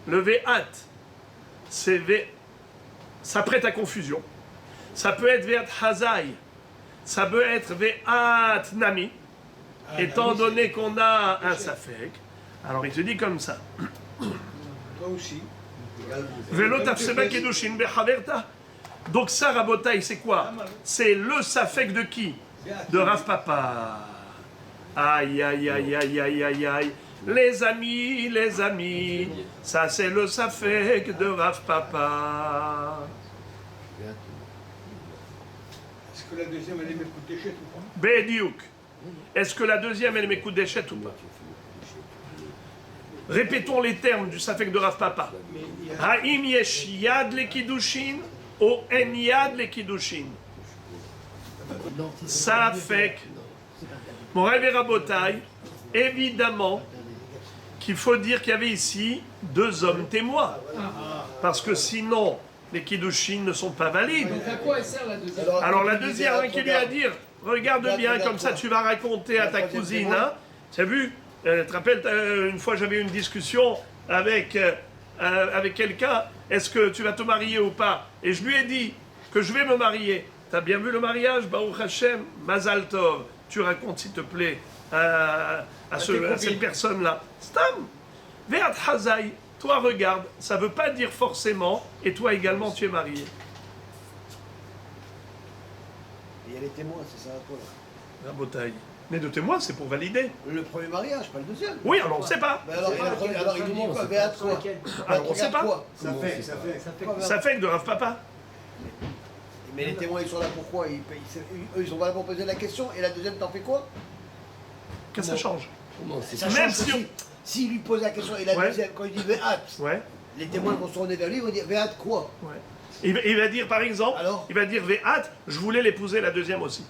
le Ve'at, c'est ça prête à confusion. Ça peut être Ve'at Hazaï. Ça peut être Ve'at Nami. Étant donné qu'on a un Safek, alors il te dit comme ça. Toi aussi. Velo tafseba kedushin bechaverta. Donc ça, Rabotaï, c'est quoi? C'est le Safek de qui? De Rav Papa. Aïe, aïe, aïe, aïe, aïe, aïe, aïe. Les amis, ça c'est le Safek de Rav Papa. Est-ce que la deuxième, elle est m'écouter chez ou pas? Bédiouk. Est-ce que la deuxième, elle m'écoute des chètes ou pas? Répétons les termes du Safek de Rav Papa. Haïm yesh yad le kiddushin ou en yad le kiddushin. Safek. Mon rêve et Rabotaï, évidemment qu'il faut dire qu'il y avait ici deux hommes témoins. Parce que sinon, les kiddushin ne sont pas valides. Donc à quoi elle sert la deuxième? Alors la deuxième qui lui a dit, regarde bien, comme ça tu vas raconter à ta cousine, hein. Tu as vu, tu te rappelles, une fois j'avais une discussion avec quelqu'un, est-ce que tu vas te marier ou pas? Et je lui ai dit que je vais me marier. Tu as bien vu le mariage? Baruch Hashem, Mazal Tov. Tu racontes s'il te plaît à cette personne-là. Stam, Ve'at Hazai. Toi regarde, ça ne veut pas dire forcément, et toi également tu es marié. Et il y a les témoins, c'est ça quoi là? Rabotaï. Mais de témoins, c'est pour valider. Le premier mariage, pas le deuxième. Oui, alors on ne sait pas. Mais alors, alors il dit quoi? Béat quoi? Alors, on sait pas. Quoi? Ça fait que de Rav Papa. Mais les témoins, ils sont là pourquoi? Eux, ils sont là pour poser la question. Et la deuxième, t'en fais quoi? Qu'est-ce que ça change? Ça Même change si aussi. S'il lui pose la question et la Ouais. deuxième, quand il dit Béat, Ouais. les témoins vont se tourner vers lui, ils vont dire Béat quoi? Ouais. Il va dire par exemple, Alors il va dire Ve'at, je voulais l'épouser la deuxième aussi.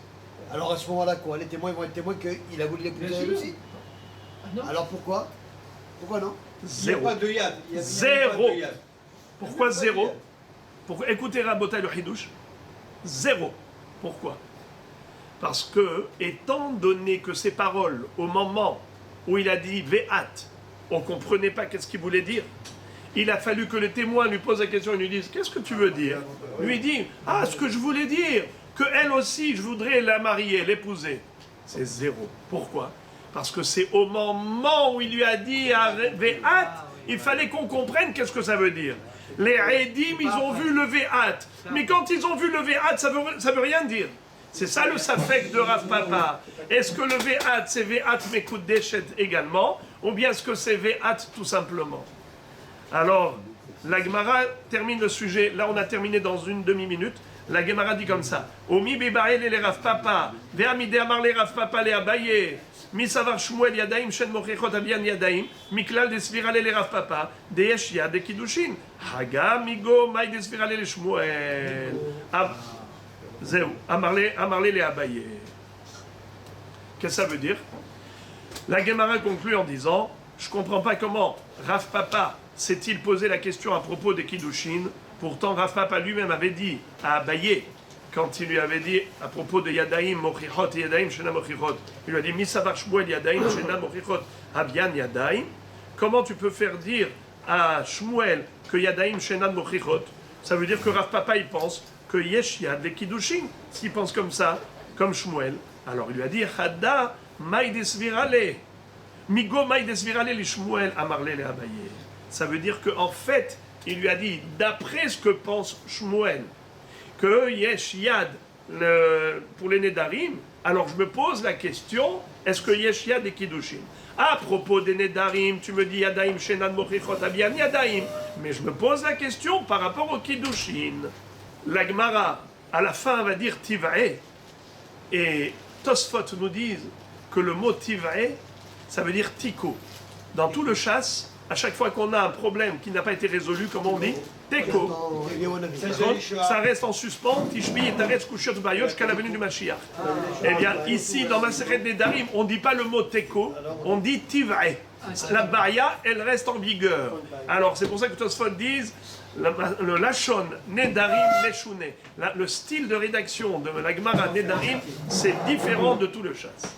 Alors à ce moment-là, quoi? Les témoins ils vont être témoins qu'il a voulu l'épouser Bien elle sûr. aussi. Ah non. Alors pourquoi? Pourquoi non? Il n'y a Zéro. pas de yad. Il y a Zéro. pas de yad. Pourquoi Il y a pas de zéro? yad. Pour écouter Rabotai le Hidouche, zéro. Pourquoi? Parce que, étant donné que ces paroles, au moment où il a dit Ve'at, on ne comprenait pas qu'est-ce qu'il voulait dire, il a fallu que le témoin lui pose la question et lui dise « Qu'est-ce que tu veux dire ?» Lui dit « Ah, ce que je voulais dire, que elle aussi, je voudrais la marier, l'épouser. » C'est zéro. Pourquoi? Parce que c'est au moment où il lui a dit « Ve'at », il fallait qu'on comprenne qu'est-ce que ça veut dire. Les Edim, ils ont vu le Ve'at. Mais quand ils ont vu le Ve'at, ça veut rien dire. C'est ça le safek de Rav Papa. Est-ce que le Ve'at, c'est Ve'at Mekut Deshet également, ou bien est-ce que c'est Ve'at tout simplement? Alors, la Gemara termine le sujet. Là, on a terminé dans une demi-minute. La Gemara dit comme ça. Omi bebael le Rav Papa, ve'amide amar le Rav Papa le Abaye, mi savar Shmuel yadaim shen mochechot abian yadaim, miklal de svirale le Rav Papa, de yesh yad de kiddushin. Haga migo mai de svirale le Shmuel. Zéou, amarle le Abaye. Qu'est-ce que ça veut dire? La Gemara conclut en disant, je ne comprends pas comment Rav Papa s'est-il posé la question à propos des Kiddushin. Pourtant, Rav Papa lui-même avait dit à Abaye, quand il lui avait dit à propos de Yadaim Mochichot et Yadaim Shena Mochichot, il lui a dit Misavar Shmuel Yadaim Shena Mochichot Abian Yadaim. Comment tu peux faire dire à Shmuel que Yadaim Shena Mochichot? Ça veut dire que Rav Papa il pense que Yesh Yad les Kiddushin. S'il pense comme ça, comme Shmuel, alors il lui a dit Hada Maïdes Virale. Migo Maïdes Virale les Shmuel Amarle le Abaye. Ça veut dire qu'en fait, il lui a dit, d'après ce que pense Shmuel, que Yesh Yad pour les Nedarim, alors je me pose la question, est-ce que Yesh Yad et Kiddushin? À propos des Nedarim, tu me dis Yadaim Shenan Mochichot Abian Yadaim, mais je me pose la question par rapport au Kiddushin. La Gemara, à la fin, va dire Tiv'e, et Tosfot nous disent que le mot Tiv'e, ça veut dire Tiko. Dans tout le chasse, à chaque fois qu'on a un problème qui n'a pas été résolu, comme on dit, Teko. Ça reste en suspens, Tishbi et Taretz Kushiot Bayot jusqu'à la venue du Mashiach. Eh bien, ici, dans Maseret Nedarim, on ne dit pas le mot Teko, on dit Tiv'e. La Baria, elle reste en vigueur. Alors, c'est pour ça que Tosfot disent le Lachon Nedarim Meshune. Le style de rédaction de la Gemara Nedarim, c'est différent de tout le chasse.